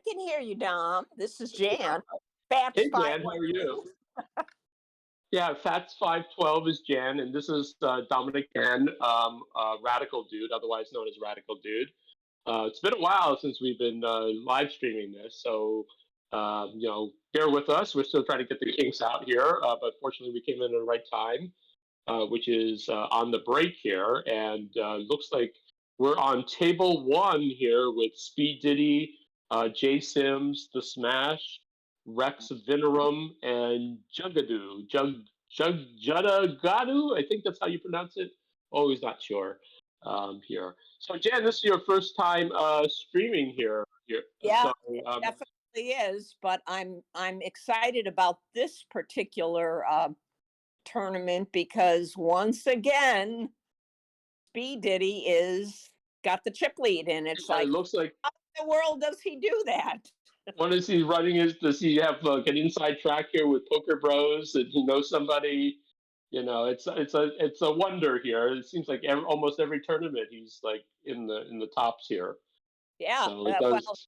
can hear you, Dom. This is Jan. Fats Hey, five Jan, how one. are you? Yeah, Fats512 is Jan, and this is Dominic Jan, Radical Dude, otherwise known as Radical Dude. It's been a while since we've been live streaming this, so bear with us. We're still trying to get the kinks out here, but fortunately, we came in at the right time, which is on the break here, and looks like we're on table one here with Speed Diddy, J Sims, The Smash, Rex Venerum, and Judagadu. I think that's how you pronounce it. Always not sure here. So Jan, this is your first time streaming here. Yeah, So it definitely is. But I'm excited about this particular tournament because once again, Speed Diddy is got the chip lead, and it's it like, looks like. how in the world does he do that? What is he running? Does he have an inside track here with Poker Bros? And he knows somebody? It's a wonder here. It seems like almost every tournament he's like in the tops here. Yeah, So it does. well,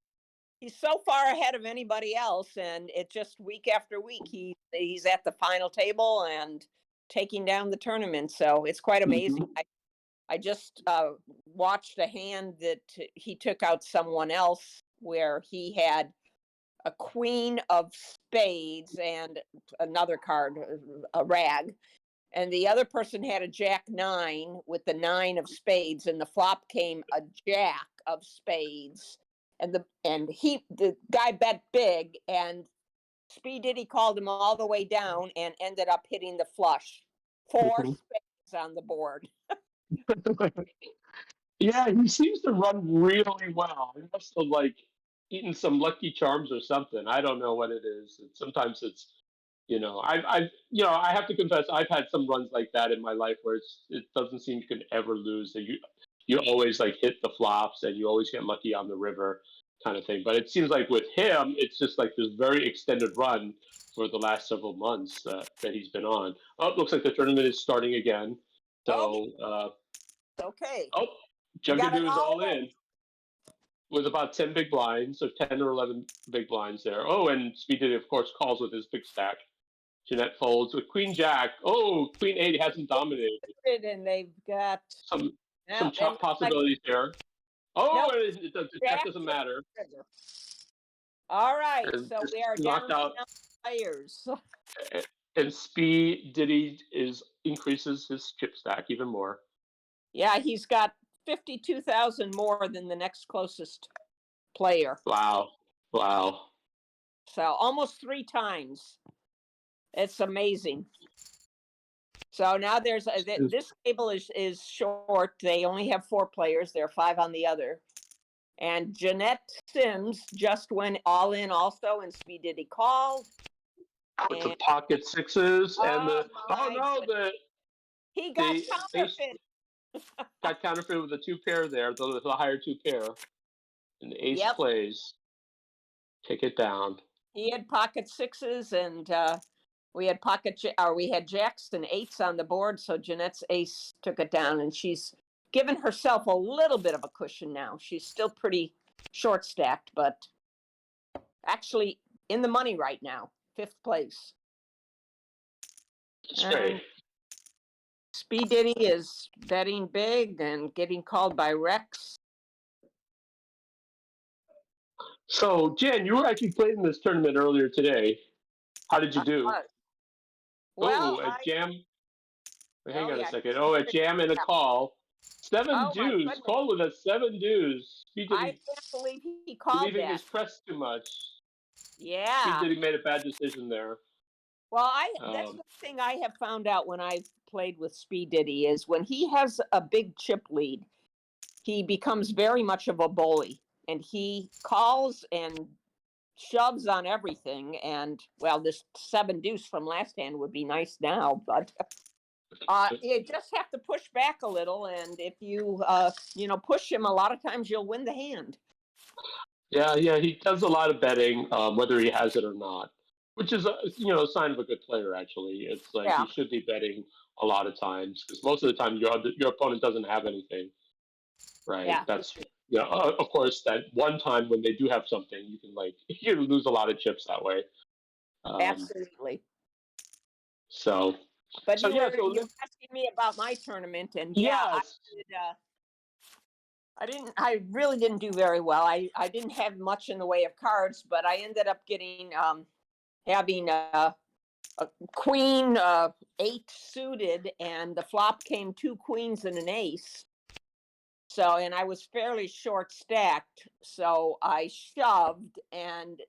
he's so far ahead of anybody else, and it just week after week he's at the final table and taking down the tournament. So it's quite amazing. Mhm. I just watched a hand that he took out someone else where he had a queen of spades and another card, a rag, and the other person had a jack nine with the nine of spades, and the flop came a jack of spades, and the guy bet big, and Speed Diddy called him all the way down and ended up hitting the flush, four Mhm. spades on the board. Yeah, he seems to run really well. He must have like eaten some Lucky Charms or something. I don't know what it is. Sometimes it's, I have to confess, I've had some runs like that in my life where it doesn't seem you can ever lose. That you always like hit the flops and you always get lucky on the river, kind of thing. But it seems like with him, it's just like this very extended run for the last several months that he's been on. Oh, it looks like the tournament is starting again. Oh, So. okay. Oh, You got it Juggadoo is all all right. in with about 10 big blinds, so 10 or 11 big blinds there. Oh, and Speedy, of course, calls with his big stack. Jeanette folds with Queen Jack. Oh, Queen 8 hasn't dominated. And they've got Some now some chop possibilities there. Oh, nope, the jack back doesn't to matter. the trigger. All right, And so just we are down knocked to out. 9 players. And Speed Diddy increases his chip stack even more. Yeah, he's got 52,000 more than the next closest player. Wow. Wow. So almost 3 times. It's amazing. So now there's this table is short. They only have 4 players. There are 5 on the other. And Jeanette Sims just went all in also, and Speed Diddy called. With the pocket sixes and he got the ace counterfeit. got counterfeit with the 2 pair there, the higher 2 pair. And the ace Yep. plays. Take it down. He had pocket sixes, and we had we had jacks and eights on the board. So Jeanette's ace took it down, and she's given herself a little bit of a cushion now. She's still pretty short stacked, but actually in the money right now, 5th place. That's great. Speed Diddy is betting big and getting called by Rex. So, Jen, you were actually playing this tournament earlier today. How did you do? Well, at Jam. Hang on yeah. a second. Oh, a Jam and a call. 7 dues. Call with us. 7 dues. I can't believe he called leaving that. his press too much. Yeah. Speed Diddy made a bad decision there. Well, that's the thing I have found out when I've played with Speed Diddy is when he has a big chip lead, he becomes very much of a bully, and he calls and shoves on everything. And well, this 7 deuce from last hand would be nice now, but you just have to push back a little, and if you push him, a lot of times you'll win the hand. Yeah, he does a lot of betting, whether he has it or not, which is a sign of a good player. Actually, it's like he should be betting a lot of times because most of the time your opponent doesn't have anything, right? Yeah. That's you know, of course, that one time when they do have something, you can like you lose a lot of chips that way. Um, Absolutely. so, But so yeah, so you were asking me about my tournament, and yeah, yes, did, I really didn't do very well. I didn't have much in the way of cards, but I ended up getting having a queen 8 suited, and the flop came 2 queens and an ace. So, and I was fairly short stacked, so I shoved, and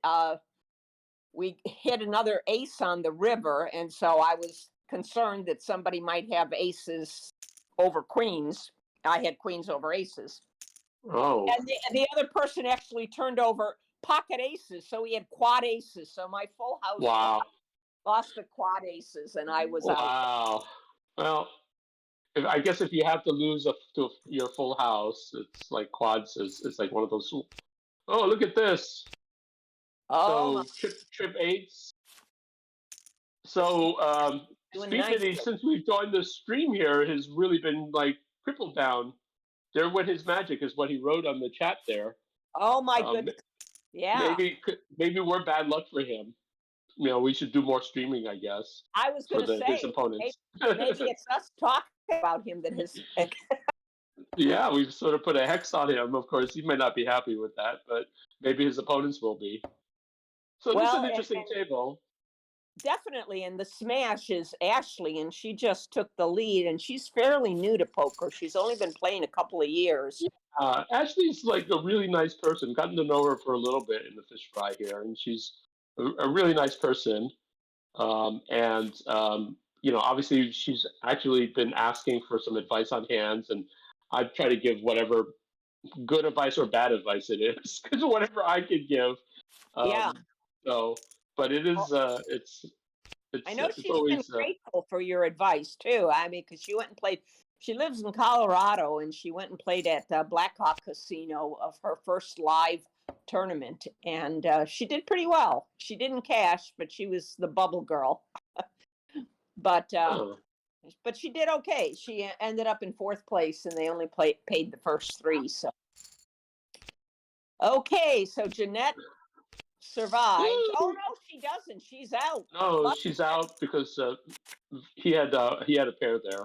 we hit another ace on the river, and so I was concerned that somebody might have aces over queens. I had queens over aces. oh And the other person actually turned over pocket aces, so he had quad aces. So my full house wow, lost the quad aces, and I was out. wow. Well, I guess if you have to lose to your full house, it's like quads. It's like one of those. Oh, look at this. Oh my, So trip eights. So doing Speed Diddy, nicely. since we've joined the stream here, has really been like crippled down. There went his magic, is what he wrote on the chat there. Oh my Um, goodness. Yeah. maybe we're bad luck for him. You know, we should do more streaming, I guess, I was going for to his say, opponents. maybe it's us talking about him that has. Yeah, we've sort of put a hex on him. Of course, he may not be happy with that, but maybe his opponents will be. So this is Well, an interesting table. definitely. And the smash is Ashley, and she just took the lead, and she's fairly new to poker. She's only been playing a couple of years. Ashley's like a really nice person. Gotten to know her for a little bit in the fish fry here, and she's a really nice person. And you know, obviously, she's actually been asking for some advice on hands, and I try to give whatever good advice or bad advice it is, because whatever I can give. Yeah. So, but it Well, is I know it's she's been always grateful for your advice too. I mean, because she went and played. She lives in Colorado, and she went and played at Blackhawk Casino of her first live tournament, and she did pretty well. She didn't cash, but she was the bubble girl. But uh, she did okay. She ended up in 4th place, and they only paid the first 3. So okay, so Jeanette survives. Oh no, she doesn't. She's out. no, But she's out because he had a pair there,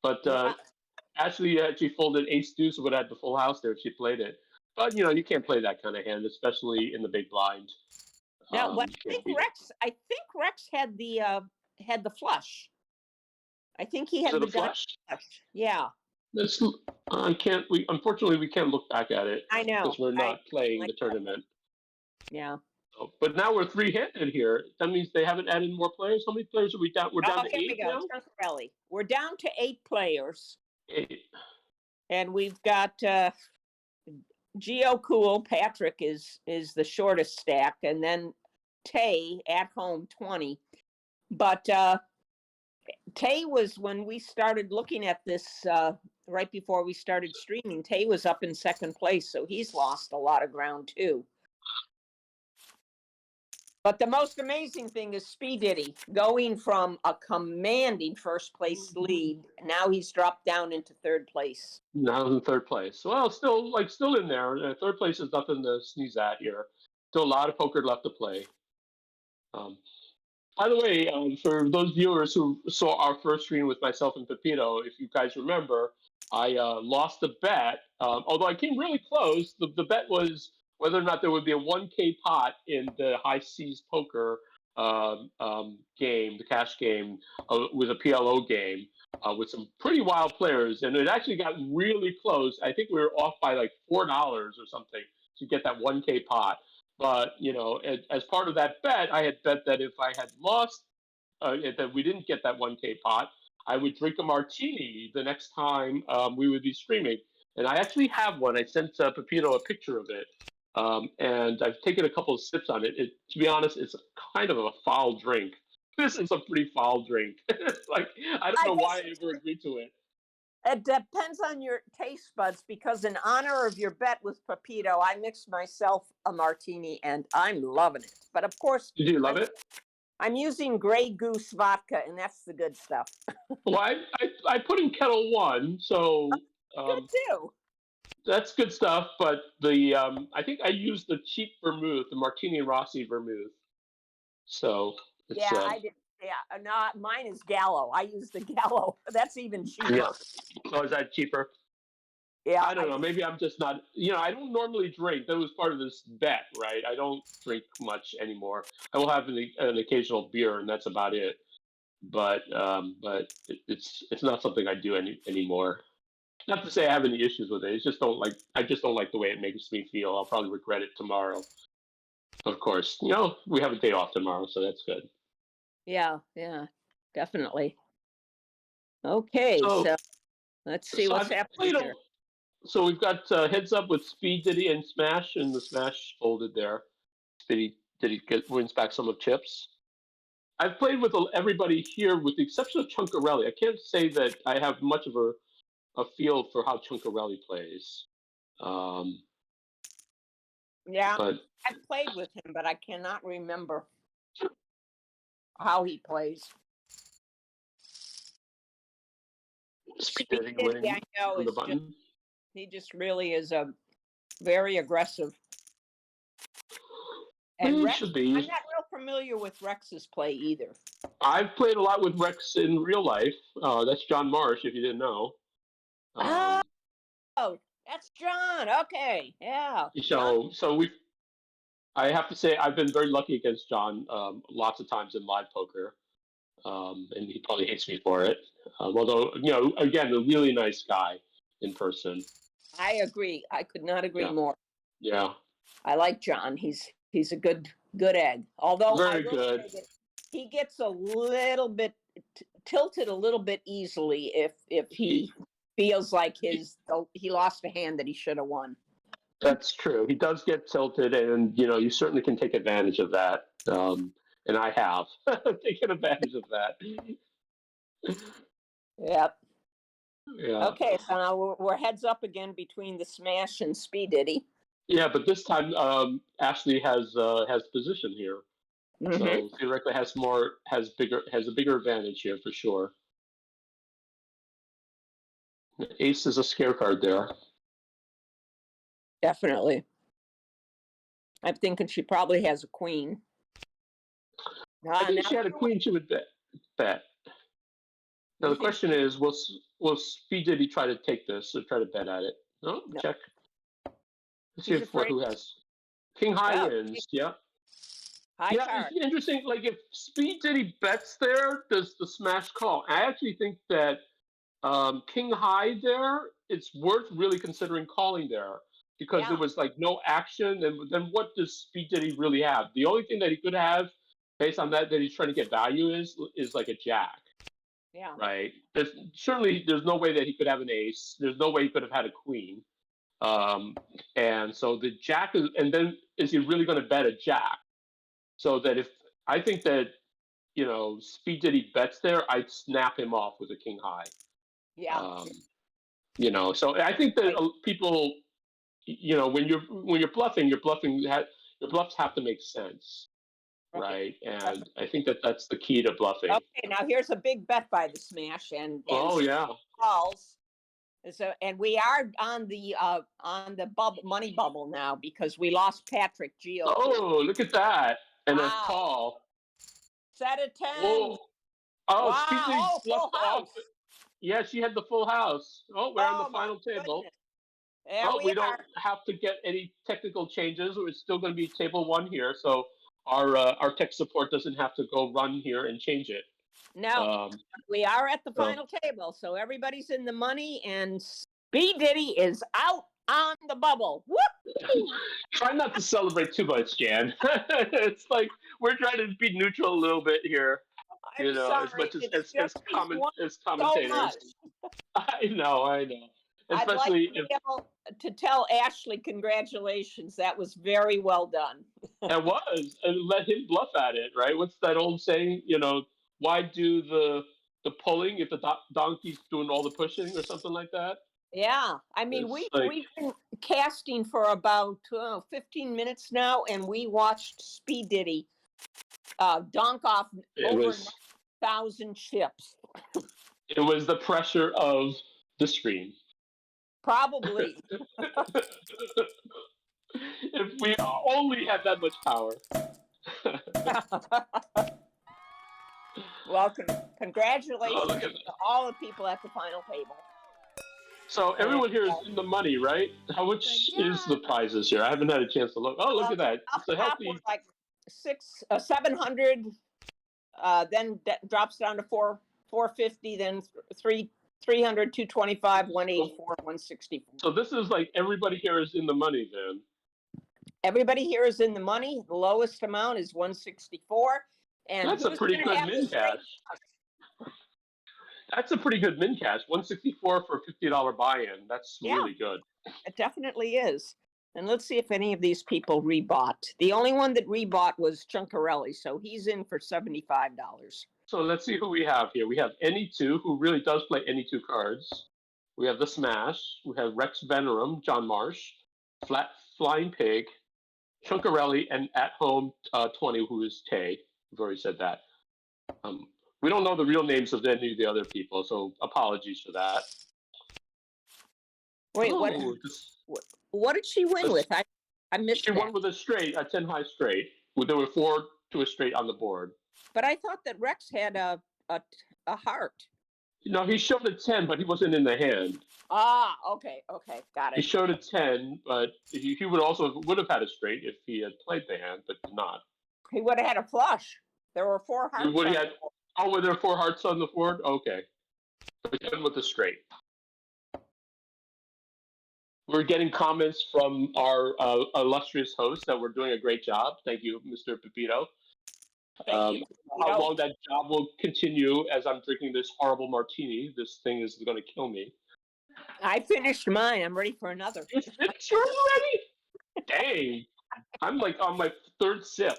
but yeah. actually she folded ace deuce would have had the full house there if she played it. But you know, you can't play that kind of hand, especially in the big blind. Now, what You can't beat it. I think Rex had the flush. I think he Is had it the a diamond flush? flush. Yeah, That's I can't. We unfortunately we can't look back at it I know. because we're I not playing like the tournament. yeah. So, but now we're three-handed here. That means they haven't added more players. How many players are we down? We're down Oh, to here we 8 go. now. Turcarelli. We're down to 8 players, 8. and we've got Geo Cool. Patrick is the shortest stack, and then Tay at home 20. But Tay was, when we started looking at this right before we started streaming, Tay was up in 2nd place, so he's lost a lot of ground too. But the most amazing thing is Speed Diddy going from a commanding 1st place lead. Now he's dropped down into 3rd place. Now in 3rd place. Well, still in there. 3rd place is nothing to sneeze at here. Still a lot of poker left to play. By the way, for those viewers who saw our first stream with myself and Pepito, if you guys remember, I lost the bet. Although I came really close, the bet was whether or not there would be a 1K pot in the high seas poker game, the cash game, with a PLO game with some pretty wild players. And it actually got really close. I think we were off by like $4 or something to get that 1K pot. But you know, as part of that bet, I had bet that if I had lost, that we didn't get that 1K pot, I would drink a martini the next time we would be streaming. And I actually have one. I sent Pepito a picture of it, and I've taken a couple of sips on it. To be honest, it's kind of a foul drink. This is a pretty foul drink. Like I don't know why I ever agreed to it. It depends on your taste buds, because in honor of your bet with Pepito, I mixed myself a martini, and I'm loving it. But of course, Did you love it? I'm using Grey Goose vodka, and that's the good stuff. Well, I put in Kettle One, so Good too. That's good stuff. But the I think I used the cheap vermouth, the Martini and Rossi vermouth. So it's Yeah, I did. Yeah, not mine is Gallo. I use the Gallo. That's even yeah. cheaper. Oh, is that cheaper? Yeah, I don't know. Maybe I'm just not. I don't normally drink. That was part of this bet, right? I don't drink much anymore. I will have an occasional beer, and that's about it. But it's not something I do anymore. Not to say I have any issues with it. It's just don't like. I just don't like the way it makes me feel. I'll probably regret it tomorrow. Of course, we have a day off tomorrow, so that's good. yeah, definitely. Okay, So, so let's see so what's I've happening played here. So we've got Heads Up with Speed Diddy and Smash, and the Smash folded there. Diddy wins back some of Chips. I've played with everybody here, with the exception of Chunkarelli. I can't say that I have much of a feel for how Chunkarelli plays. Yeah, But I've played with him, but I cannot remember how he plays. Speed Speed Diddy Diddy, winning I know, on the is just button. he just really is a very aggressive. And It Rex, should be. I'm not real familiar with Rex's play either. I've played a lot with Rex in real life. That's John Marsh, if you didn't know. Oh, that's John. Okay, yeah, John. So I have to say I've been very lucky against John lots of times in live poker. And he probably hates me for it. Although, again, a really nice guy in person. I agree. I could not agree Yeah, more. yeah, I like John. He's a good egg. Although I very will good. say that he gets a little bit tilted a little bit easily if he feels like he lost a hand that he should have won. That's true. He does get tilted, and you certainly can take advantage of that. And I have taken advantage of that. Yep. Yeah, Okay, so now we're heads up again between the Smash and Speed Diddy. yeah. But this time, Ashley has position here, Mm-hmm. so theoretically has a bigger advantage here for sure. Ace is a scare card there. Definitely. I'm thinking she probably has a queen. I think Now, if she had a queen, she would bet. Now you the think question is, will Speed Diddy try to take this or try to bet at it? No, no? check. Let's see She's if afraid. who has King High Oh, wins. Yeah, high yeah. It's card. interesting. Like if Speed Diddy bets there, does the smash call? I actually think that King High there, it's worth really considering calling there because there Yeah, was like no action. And then what does Speed Diddy really have? The only thing that he could have, based on that he's trying to get value is like a jack. yeah, Right. There's no way that he could have an ace. There's no way he could have had a queen. And so the jack is, and then is he really going to bet a jack? So that if I think that Speed Diddy bets there, I'd snap him off with a king high. yeah. So I think that Right. people, when you're bluffing, your bluffs have to make sense, Right. right? And I think that that's the key to bluffing. Okay, now here's a big bet by the Smash and Oh she yeah. calls. So and we are on the money bubble now because we lost Patrick Geo. Oh, look at that. And a Wow. call. Set of 10. Whoa. Oh, Wow. Speedy Oh, full bluffed off. house. Yeah, she had the full house. Oh, we're on the Oh my final table. goodness. There Oh, we we don't are. have to get any technical changes. It's still going to be table one here, so our tech support doesn't have to go run here and change it. No, we are at the final table, so everybody's in the money, and Speed Diddy is out on the bubble. Woo! Try not to celebrate too much, Jan. It's like we're trying to be neutral a little bit here. I'm As sorry. much as It's just he's won as so commentators. much. I know. I'd like Especially to be able to tell Ashley congratulations. That was very well done. it was, and let him bluff at it, right? What's that old saying? Why do the pulling if the donkey's doing all the pushing or something like that? Yeah, I mean It's we've been casting for about 15 minutes now, and we watched Speed Diddy donk off over 1,000 chips. It was the pressure of the screen. Probably. If we only had that much power. Well, congratulations look at to all the people at the final table. So everyone here is in the money, right? How much is the prize this year? I haven't had a chance to look. Oh, look at that! It's a healthy. Like 700. Then drops down to 450. Then 300, 225, 184, 164. So this is like everybody here is in the money then. Everybody here is in the money. The lowest amount is 164. And that's a pretty good min cash. That's a pretty good min cash. 164 for a $50 buy-in. That's really good. It definitely is. And let's see if any of these people rebought. The only one that rebought was Chunkarelli, so he's in for $75. So let's see who we have here. We have Any2, who really does play Any2 cards. We have the Smash. We have Rex Venerum, John Marsh, Flat Flying Pig, Chunkarelli, and At Home 20, who is Tay. We've already said that. We don't know the real names of any of the other people, so apologies for that. Wait, what did she win with? I missed She won with a straight, a 10 high straight. There were 4 to a straight on the board. But I thought that Rex had a heart. No, he showed a 10, but he wasn't in the hand. Ah, okay, got it. He showed a 10, but he would have had a straight if he had played the hand, but did not. He would have had a flush. There were 4 hearts. Were there 4 hearts on the board? Okay. But he went with the straight. We're getting comments from our illustrious host that we're doing a great job. Thank you, Mr. Pepito. How long that job will continue as I'm drinking this horrible martini. This thing is going to kill me. I finished mine. I'm ready for another. You finished yours already? Dang. I'm like on my 3rd sip.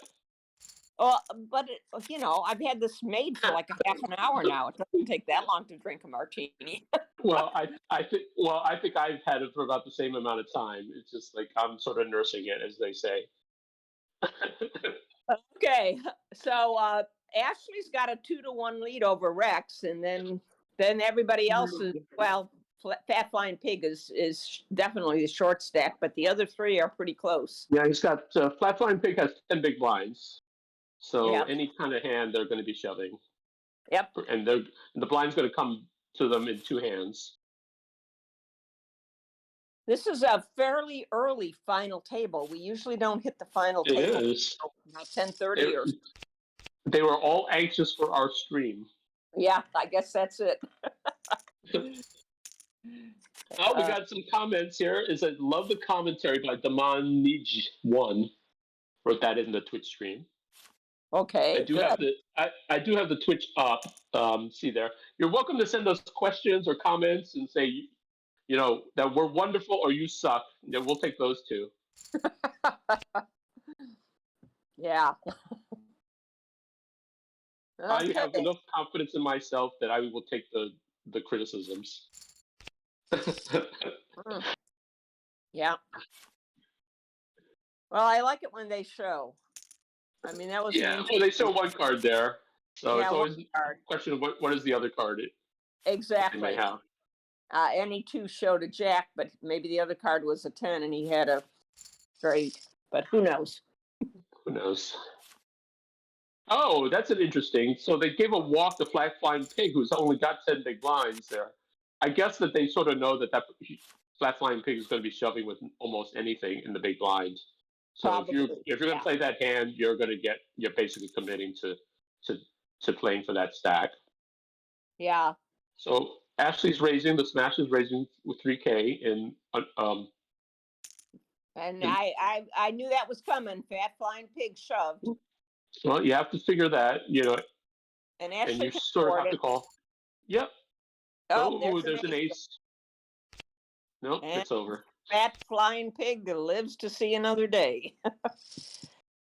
But I've had this made for like a half an hour now. It doesn't take that long to drink a martini. Well, I think I've had it for about the same amount of time. It's just like I'm sort of nursing it, as they say. Okay, so Ashley's got a 2-1 lead over Rex, and then everybody else is Fat Flying Pig is definitely the short stack, but the other 3 are pretty close. Yeah, he's got Flat Flying Pig has 10 big blinds, so any kind of hand they're going to be shoving. Yep, and the blind's going to come to them in 2 hands. This is a fairly early final table. We usually don't hit the final table until about 10:30 or. They were all anxious for our stream. Yeah, I guess that's it. We got some comments here. It said, love the commentary by Damanij1. Wrote that in the Twitch stream. Okay. I do have the Twitch up. See there. You're welcome to send us questions or comments and say, that we're wonderful or you suck. Yeah, we'll take those too. Yeah. I have enough confidence in myself that I will take the criticisms. Yeah. Well, I like it when they show. I mean, that was so they show 1 card there, so it's always a question of what is the other card. Exactly. They may have. Any2 showed a jack, but maybe the other card was a 10, and he had a straight. But who knows? Who knows? Oh, that's an interesting. So they gave a walk to Flat Flying Pig, who's only got 10 big blinds there. I guess that they sort of know that Flat Flying Pig is going to be shoving with almost anything in the big blind. So Probably, if you're going to play that hand, you're basically committing to playing for that stack. Yeah. So Ashley's raising, the Smash is raising with 3K And I knew that was coming. Fat Flying Pig shoved. Well, you have to figure that, And you sort of have to call. Yep. Oh, there's an ace. Nope, it's over. Fat Flying Pig lives to see another day.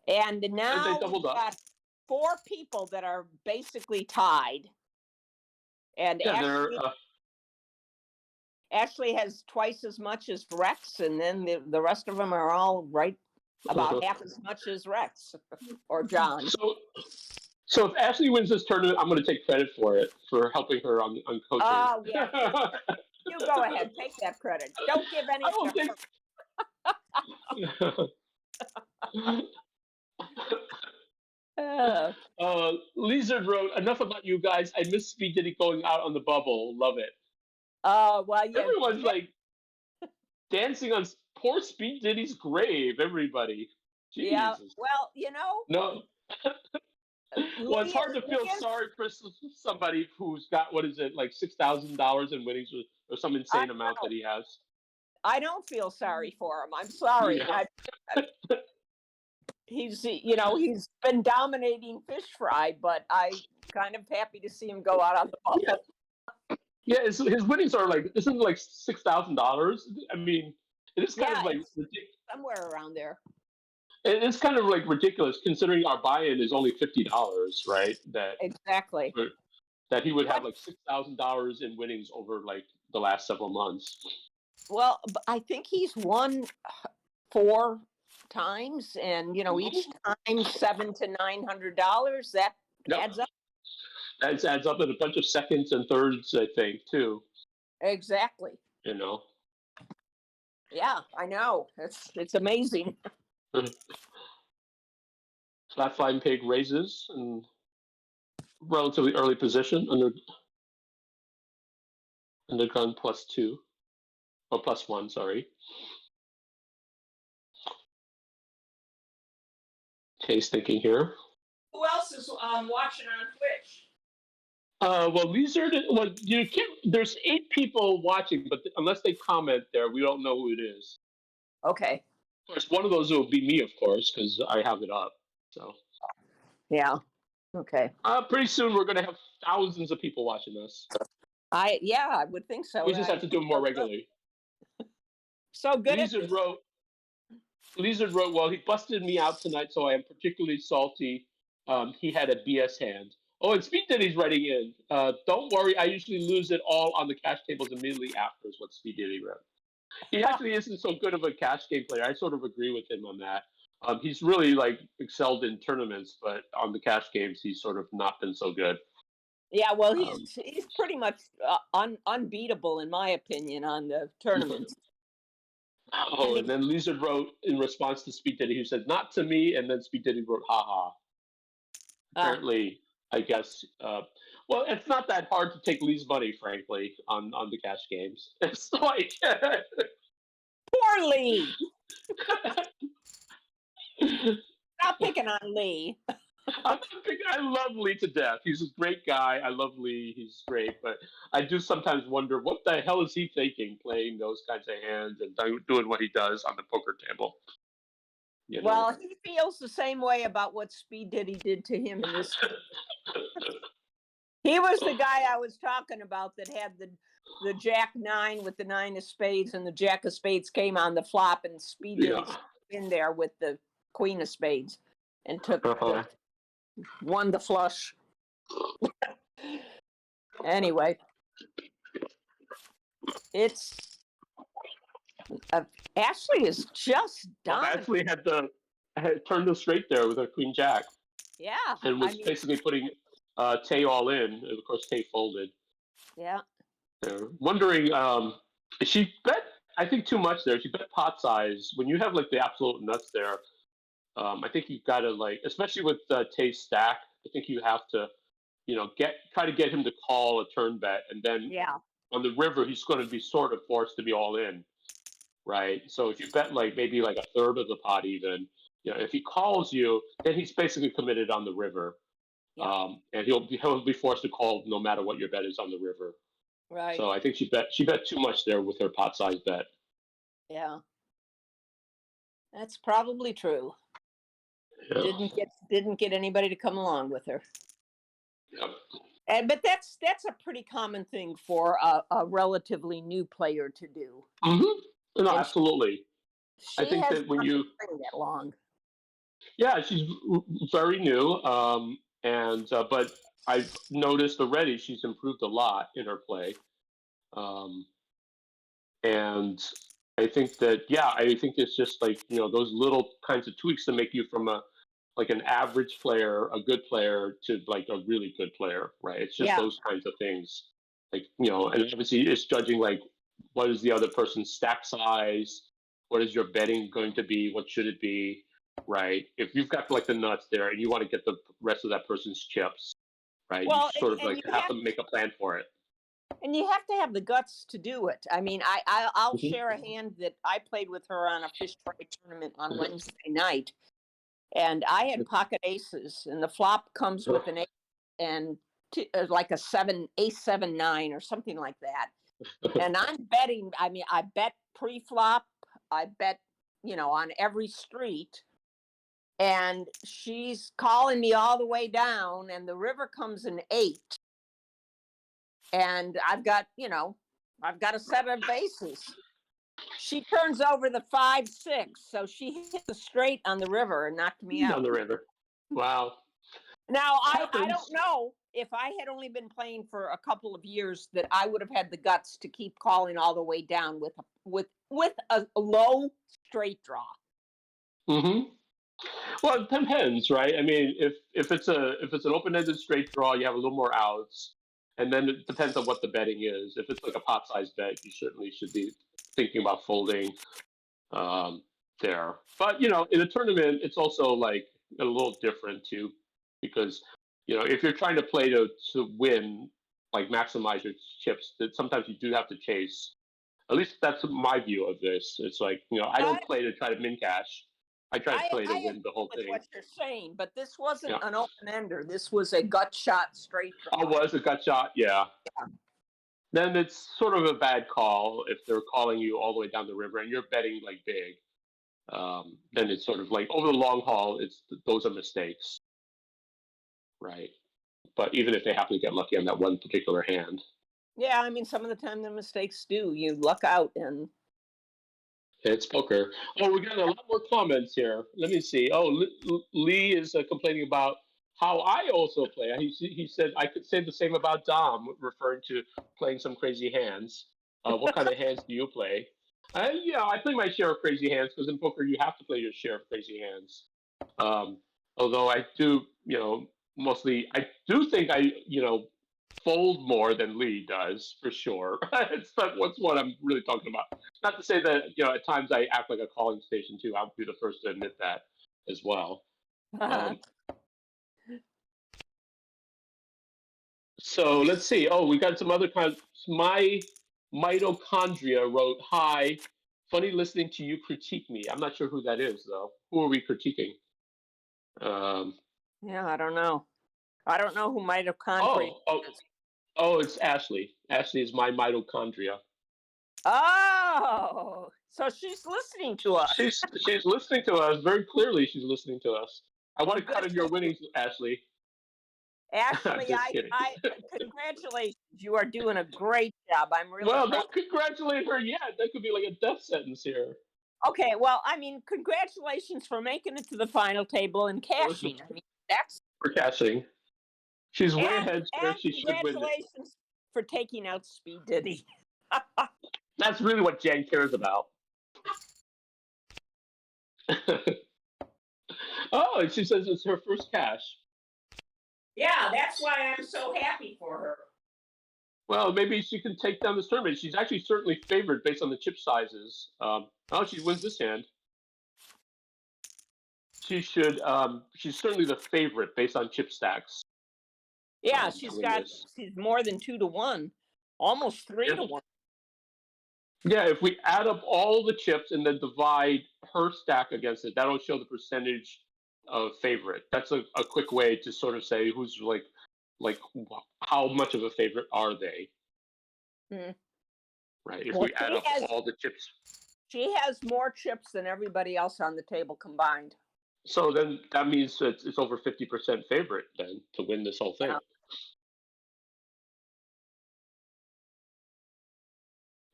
And now we've got 4 people that are basically tied. And Ashley has twice as much as Rex, and then the rest of them are all right about half as much as Rex or John. So if Ashley wins this tournament, I'm going to take credit for it, for helping her on coaching. Oh, yeah. You go ahead. Take that credit. Don't give any I to don't think. her. Lizard wrote, enough about you guys. I miss Speed Diddy going out on the bubble. Love it. Well, yeah. Everyone's like dancing on poor Speed Diddy's grave. Everybody. Yeah. Jesus. Well, No. Well, it's hard to feel Leah, sorry for somebody who's got, what is it, like $6,000 in winnings or some I insane amount know. that he has. I don't feel sorry for him. I'm sorry. Yeah. He's been dominating fish fry, but I kind of happy to see him go out on the bubble. Yeah, his winnings are like, isn't it like $6,000? I mean, it is kind of like somewhere around there. it's kind of like ridiculous considering our buy-in is only $50, right? Exactly. That he would have like $6,000 in winnings over like the last several months. Well, I think he's won 4 times, and each time $700 to $900. That adds up. That adds up in a bunch of seconds and thirds, I think, too. Exactly. Yeah, I know. It's amazing. Flat Flying Pig raises in relatively early position under gun +2 or +1, sorry. Case thinking here. Who else is watching on Twitch? Well, you can't. There's 8 people watching, but unless they comment there, we don't know who it is. Okay. Of course, one of those will be me, of course, because I have it up. So. Yeah. Okay. Pretty soon we're going to have thousands of people watching this. I would think so. We just have to do it more regularly. So good. Lizard wrote, well, he busted me out tonight, so I am particularly salty. He had a BS hand. Oh, and Speed Diddy's writing in. Don't worry, I usually lose it all on the cash tables immediately after is what Speed Diddy wrote. He actually isn't so good of a cash game player. I sort of agree with him on that. He's really like excelled in tournaments, but on the cash games, he's sort of not been so good. Yeah, well, he's pretty much unbeatable in my opinion on the tournaments. Oh, and then Lizard wrote in response to Speed Diddy, who said, "Not to me," and then Speed Diddy wrote, "Haha." Apparently, I guess. Well, it's not that hard to take Lee's money, frankly, on the cash games. It's like poor Lee. Stop picking on Lee. I love Lee to death. He's a great guy. I love Lee. He's great. But I do sometimes wonder what the hell is he thinking playing those kinds of hands and doing what he does on the poker table. Well, he feels the same way about what Speed Diddy did to him in this. He was the guy I was talking about that had the Jack 9 with the 9 of spades, and the Jack of spades came on the flop, and Speed Diddy in there with the Queen of spades and won the flush. Anyway, it's Ashley is just done. Well, Ashley had turned the straight there with her Queen Jack. Yeah, and was basically putting Tay all in, and of course Tay folded. Yeah. Wondering, she bet, I think, too much there. She bet pot size. When you have like the absolute nuts there, I think you've got to like, especially with Tay's stack, I think you have to, try to get him to call a turn bet, and then on the river he's going to be sort of forced to be all in, right? So if you bet like maybe like a third of the pot even, if he calls you, then he's basically committed on the river. Yeah. And he'll be forced to call no matter what your bet is on the river. Right. So I think she bet too much there with her pot size bet. Yeah. That's probably true. Yeah. Didn't get anybody to come along with her. Yep. But that's a pretty common thing for a relatively new player to do. Mm-hmm. No, absolutely. I think that when you that long. Yeah, she's very new, but I've noticed already she's improved a lot in her play, and I think that I think it's just like those little kinds of tweaks to make you from an average player, a good player, to like a really good player, right? It's just those kinds of things, like and obviously it's judging like what is the other person's stack size? What is your betting going to be? What should it be? Right. If you've got like the nuts there and you want to get the rest of that person's chips, right? You Well, sort of and like you have to make a plan for it. and you have to have the guts to do it. I mean, I'll Mhm. share a hand that I played with her on a fish fry tournament on Wednesday night, and I had pocket aces, and the flop comes with an ace and like a seven, ace 7 9 or something like that. And I'm betting. I mean, I bet pre-flop. I bet, on every street. And she's calling me all the way down, and the river comes an 8. And I've got a set of aces. She turns over the 5 6, so she hit the straight on the river and knocked me On out. the river. Wow. Now I Happens. don't know if I had only been playing for a couple of years that I would have had the guts to keep calling all the way down with a low straight draw. Mm-hmm. Well, it depends, right? I mean, if it's an open-ended straight draw, you have a little more outs, and then it depends on what the betting is. If it's like a pot-sized bet, you certainly should be thinking about folding um, there. But in a tournament, it's also like a little different too, because if you're trying to play to win, like maximize your chips, that sometimes you do have to chase. At least that's my view of this. It's like I don't play to try to min cash. I try to play to I win the whole agree with thing. what you're saying, but this wasn't Yeah. an open ender. This was a gut shot straight draw. Oh, was a gut shot? Yeah. Then it's sort of a bad call if they're calling you all the way down the river and you're betting like big. Then it's sort of like over the long haul, those are mistakes, right? But even if they happen to get lucky on that one particular hand, Yeah, I mean, some of the time the mistakes do. You luck out, and it's poker. Oh, we got a lot more comments here. Let me see. Oh, Lee is complaining about how I also play. He said I could say the same about Dom, referring to playing some crazy hands. What kind of hands do you play? I play my share of crazy hands because in poker you have to play your share of crazy hands. Um, Although I do, mostly I do think I, fold more than Lee does for sure. It's not what's what I'm really talking about. Not to say that at times I act like a calling station too. I'll be the first to admit that as well. So let's see. Oh, we got some other kinds. My mitochondria wrote, "Hi, funny listening to you critique me." I'm not sure who that is though. Who are we critiquing? yeah, I don't know. I don't know who mitochondria is. Oh, it's Ashley. Ashley is my mitochondria. Oh, so she's listening to us. She's listening to us very clearly. She's listening to us. I want to Well, cut in your winnings, Ashley. Ashley, Just kidding. I congratulations. You are doing a great job. I'm really Well, don't congratulate her yet. That could be like a death sentence here. okay. Well, I mean, congratulations for making it to the final table and cashing. I mean, that's For cashing. She's way and, ahead, so and she should win it. congratulations for taking out Speed Diddy. That's really what Jen cares about. Oh, she says it's her first cash. Yeah, that's why I'm so happy for her. Well, maybe she can take down this tournament. She's actually certainly favored based on the chip sizes. She wins this hand. She should. She's certainly the favorite based on chip stacks. Yeah, she's more than 2 to 1, almost 3 to 1. Yeah, if we add up all the chips and then divide her stack against it, that'll show the percentage of favorite. That's a quick way to sort of say who's like how much of a favorite are they? Right. If we add up all the chips, she has more chips than everybody else on the table combined. So then that means it's over 50% favorite then to win this whole thing. Yeah.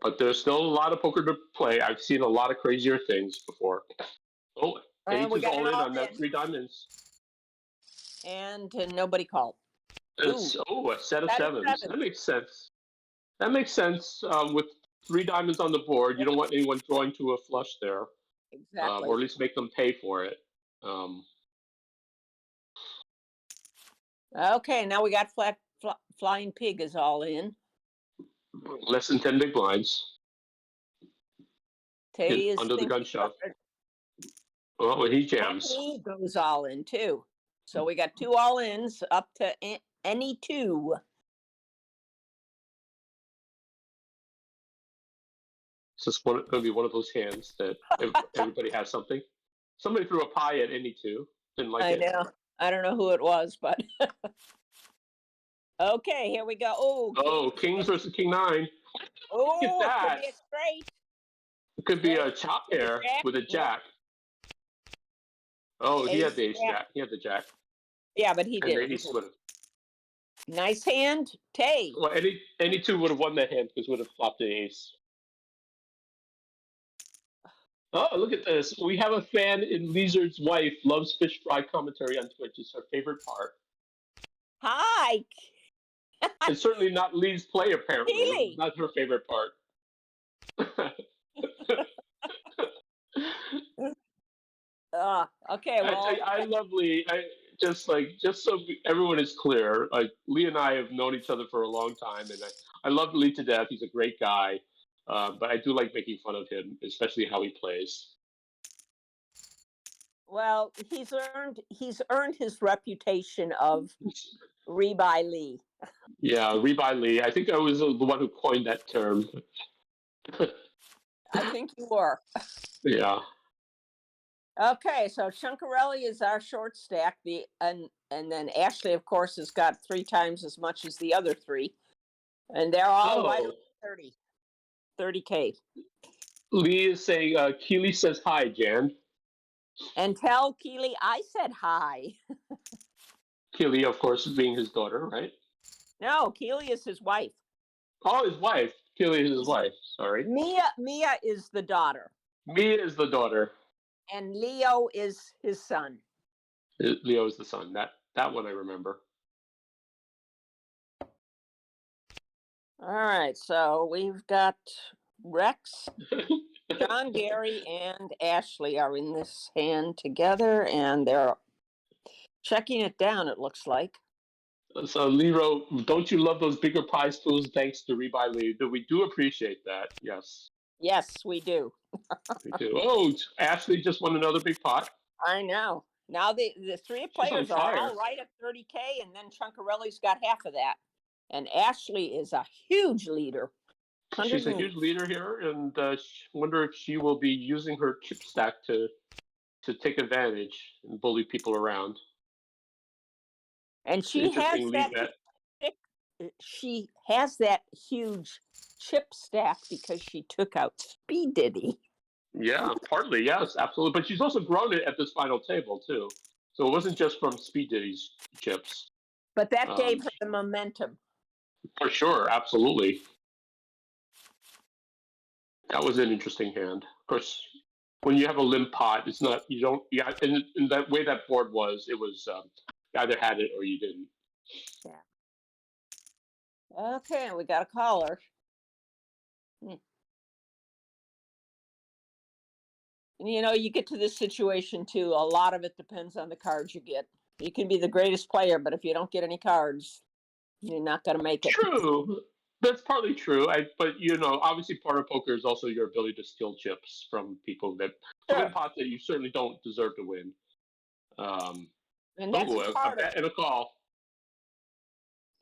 But there's still a lot of poker to play. I've seen a lot of crazier things before. Oh, H is all in on that 3 diamonds. And nobody called. A set of sevens. That makes sense. That makes sense. With 3 diamonds on the board, you don't want anyone drawing to a flush there. Exactly. Or at least make them pay for it. Okay, now we got Flying Pig is all in. Less than 10 big blinds. Tay is under the gun thinking shove. about it, Oh, he and jams. he goes all in too. So we got 2 all-ins up to any 2. It's just going to be one of those hands that everybody has something. Somebody threw a pie at any 2. Didn't like I it. know. I don't know who it was, but okay, here we go. Oh, kings versus king 9. Look at Oh, it could that. be a straight. It could be a Straight chop with a pair jack. with a Nope. jack. Oh, he had Ace the ace jack. jack. He had the jack. Yeah, but he And the didn't. ace would have. Nice hand, Tay. Well, any 2 would have won that hand because would have flopped the ace. Oh, look at this. We have a fan in Lizard's wife loves fish fry commentary on Twitch. It's her favorite part. Hi, It's certainly not Lee's play, apparently. Keely. Not her favorite part. Okay, well, I love Lee. Just so everyone is clear, like Lee and I have known each other for a long time, and I love Lee to death. He's a great guy, but I do like making fun of him, especially how he plays. well, he's earned his reputation of Rebuy Lee. Yeah, Rebuy Lee. I think I was the one who coined that term. I think you were. Yeah. Okay, so Chunkarelli is our short stack. And then Ashley, of course, has got 3 times as much as the other 3, and they're all right around 30K. Lee is saying, Keely says hi, Jan. And tell Keely I said hi. Keely, of course, being his daughter, right? No, Keely is his wife. Oh, his wife. Keely is his wife. Sorry. Mia is the daughter. Mia is the daughter. And Leo is his son. Leo is the son. That one I remember. All right, so we've got Rex, John, Gary, and Ashley are in this hand together, and they're checking it down, it looks like. So Lee wrote, "Don't you love those bigger prize pools? Thanks to Rebuy Lee. We do appreciate that. Yes, Yes, we do. we do." Oh, Ashley just won another big pot. I know. Now the 3 She's on players are fire. all right at 30K, and then Chunkarelli's got half of that. And Ashley is a huge leader. She's a huge leader here, and wonder if she will be using her chip stack to take advantage and bully people around. And she has that huge chip stack because she took out Speed Diddy. Yeah, partly, yes, absolutely. But she's also grown it at this final table too. So it wasn't just from Speed Diddy's chips. But that gave her the momentum. For sure, absolutely. That was an interesting hand. Of course, when you have a limp pot, it's not, you don't, yeah, in that way that board was, it was, you either had it or you didn't. Yeah. Okay, we got a caller. You know, you get to this situation too. A lot of it depends on the cards you get. You can be the greatest player, but if you don't get any cards, you're not going to make it. True. That's partly true. But you know, obviously, part of poker is also your ability to steal chips from people that win pots that you certainly don't deserve to win. And that's a bet and a call.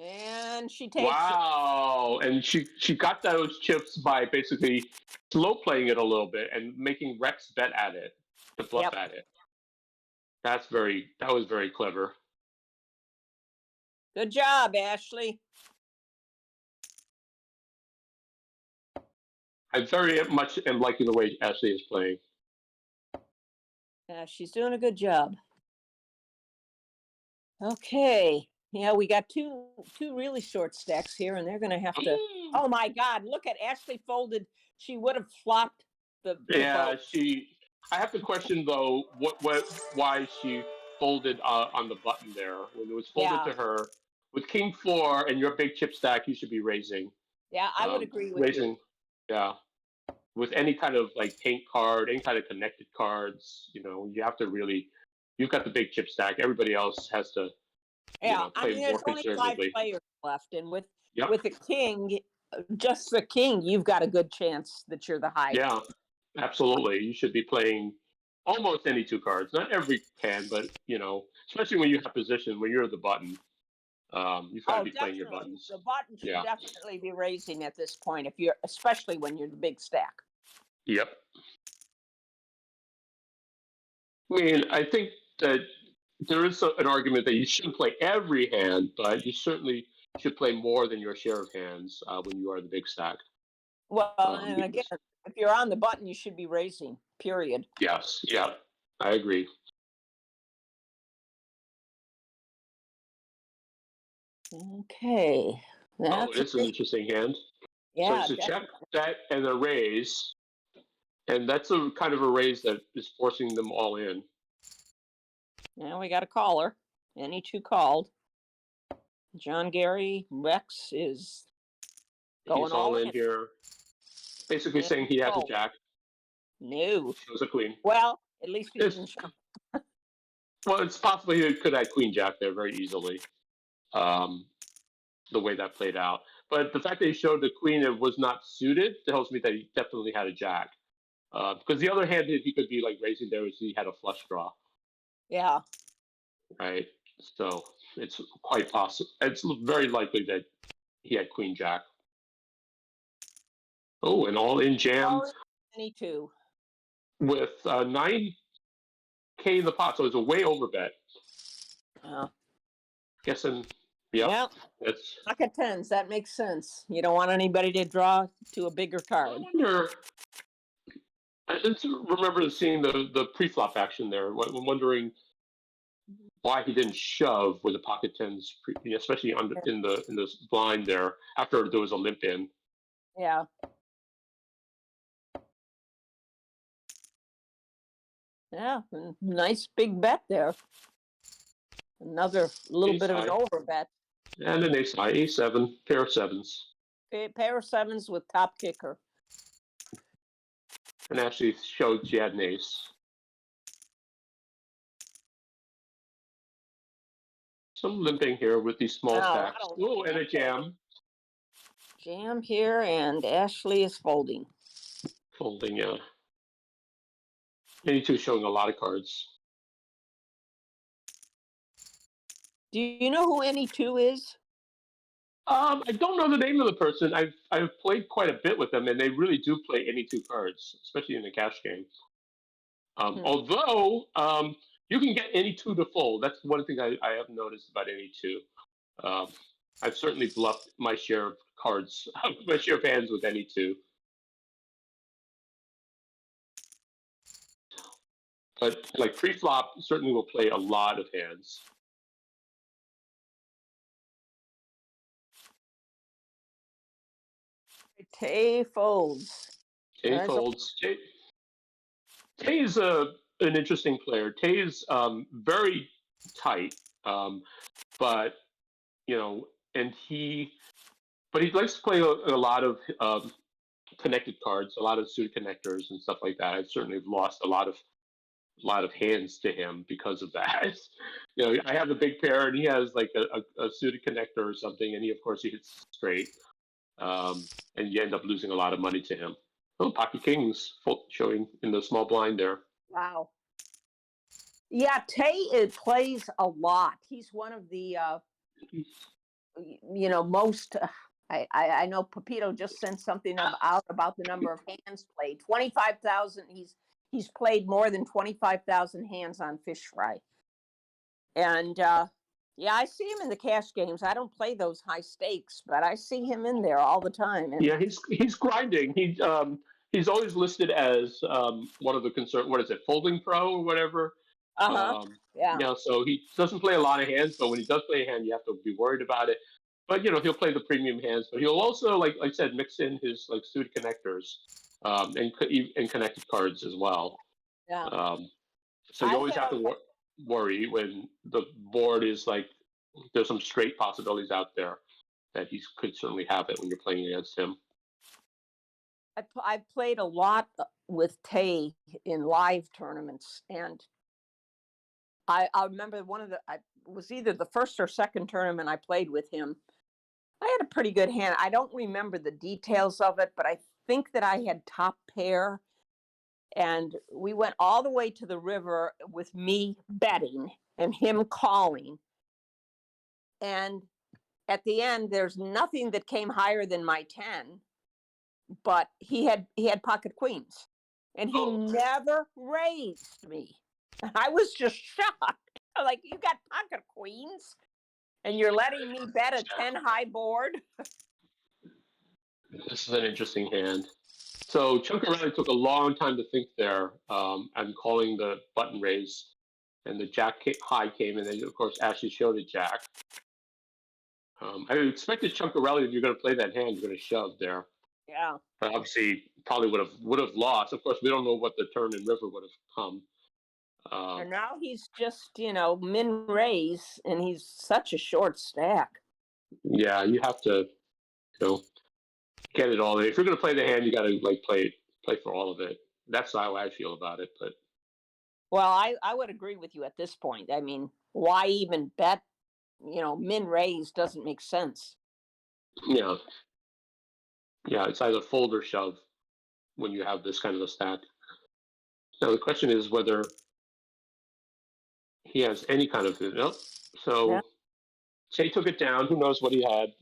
And she takes it. And she got those chips by basically slow playing it a little bit and making Rex bet at it to bluff at it. That was very clever. Good job, Ashley. I very much am liking the way Ashley is playing. Yeah, she's doing a good job. Okay. Yeah, we got two really short stacks here, and they're going to have to. Oh my God! Look at Ashley folded. She would have flopped the vote. I have to question though why she folded on the button there when it was folded to her with King 4 and your big chip stack. You should be raising. Yeah, I would agree with you. Yeah, with any kind of like paint card, any kind of connected cards, you know, you have to really. You've got the big chip stack. Everybody else has to. Yeah, I mean, there's only 5 players left, and with a king, just the king, you've got a good chance that you're the highest. Yeah, absolutely. You should be playing almost any two cards. Not every hand, but especially when you have position, when you're the button, you've got to Oh, be playing your definitely. buttons. The button should Yeah. definitely be raising at this point, if you're, especially when you're the big stack. Yep. I mean, I think that there is an argument that you shouldn't play every hand, but you certainly should play more than your share of hands when you are the big stack. Well, and again, if you're on the button, you should be raising, period. Yes, yeah, I agree. Okay. Oh, That's it's an interesting hand. So yeah, it's a check, definitely. that, and a raise, and that's a kind of a raise that is forcing them all in. Now we got a caller. Any two called. John Gary Rex is going He's all all in in. here, basically saying he has a jack, No. shows a queen. Well, at least he It's, didn't show. well, it's possible he could have queen jack there very easily. The way that played out. But the fact that he showed the queen and was not suited tells me that he definitely had a jack. Because the other hand he could be like raising there is he had a flush draw. Yeah. Right. So it's quite possible. It's very likely that he had queen jack. Oh, an all in jam. Any two. With 9K in the pot, so it's a way over bet. Guessing, yeah. That's pocket tens. That makes sense. You don't want anybody to draw to a bigger card. I wonder. I just remember seeing the pre-flop action there. I'm wondering why he didn't shove with the pocket tens, especially in the blind there after there was a limp in. Yeah. Yeah, nice big bet there. Another little Ace bit of high. an over bet. And an ace high, A7, pair of sevens. Pair of sevens with top kicker. And actually showed she had an ace. Some limping here with these small stacks. Oh, and a jam. Jam here, and Ashley is folding. Folding, yeah. Any two showing a lot of cards. Do you know who any two is? I don't know the name of the person. I've played quite a bit with them, and they really do play any two cards, especially in the cash game. Although you can get any two to fold. That's one thing I have noticed about any two. I've certainly bluffed my share of cards, my share of hands with any two. But like pre-flop, certainly will play a lot of hands. Tay folds. Tay folds. Tay is an interesting player. Tay is very tight, but and he likes to play a lot of connected cards, a lot of suited connectors and stuff like that. I've certainly lost a lot of hands to him because of that. I have a big pair and he has like a suited connector or something, and of course he hits straight, and you end up losing a lot of money to him. Oh, pocket kings showing in the small blind there. Wow. Yeah, Tay plays a lot. He's one of the most. I know Pepito just sent something out about the number of hands played. 25,000. He's played more than 25,000 hands on Fish Fry. And yeah, I see him in the cash games. I don't play those high stakes, but I see him in there all the time. And yeah, he's grinding. He's always listed as one of the what is it, Folding Pro or whatever. Yeah. So he doesn't play a lot of hands, but when he does play a hand, you have to be worried about it. But he'll play the premium hands, but he'll also, like I said, mix in his like suited connectors and connected cards as well. Yeah. So you always have to worry when the board is like there's some straight possibilities out there that he could certainly have it when you're playing against him. I've played a lot with Tay in live tournaments, and I remember I was either the first or second tournament I played with him. I had a pretty good hand. I don't remember the details of it, but I think that I had top pair, And we went all the way to the river with me betting and him calling. And at the end, there's nothing that came higher than my 10, but he had pocket queens, and he never raised me. I was just shocked. Like, you got pocket queens, and you're letting me bet a 10 high board? This is an interesting hand. So Chunkarelli took a long time to think there. I'm calling the button raise, and the jack high came, and then of course Ashley showed a jack. I expected Chunkarelli, if you're going to play that hand, you're going to shove there. Yeah. But obviously, probably would have lost. Of course, we don't know what the turn and river would have come. And now he's just, min raise, and he's such a short stack. Yeah, you have to, get it all. If you're going to play the hand, you got to play for all of it. That's how I feel about it. But well, I would agree with you at this point. I mean, why even bet? Min raise doesn't make sense. Yeah, it's either fold or shove when you have this kind of a stack. Now the question is whether he has any kind of So yeah. Jay took it down. Who knows what he had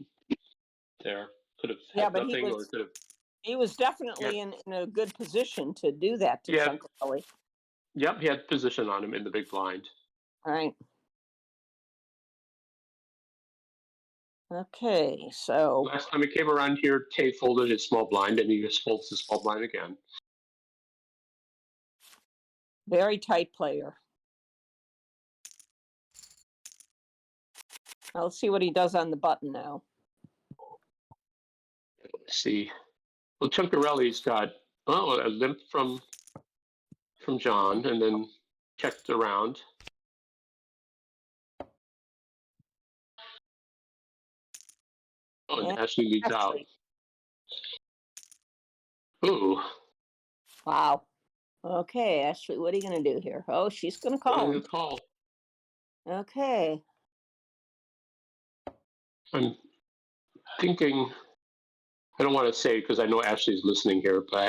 there? Could have had nothing, or could have. He was definitely in a good position to do that to Chunkarelli. Yep, he had position on him in the big blind. All right. Okay, so last time he came around here, Tay folded his small blind, and he just folds the small blind again. Very tight player. Now let's see what he does on the button now. Let's see. Well, Chunkarelli's got a limp from John, and then checked around. Oh, and Ashley leads out. Ooh. Wow. Okay, Ashley, what are you going to do here? Oh, she's going to call. Call. Okay. I'm thinking. I don't want to say because I know Ashley's listening here, but I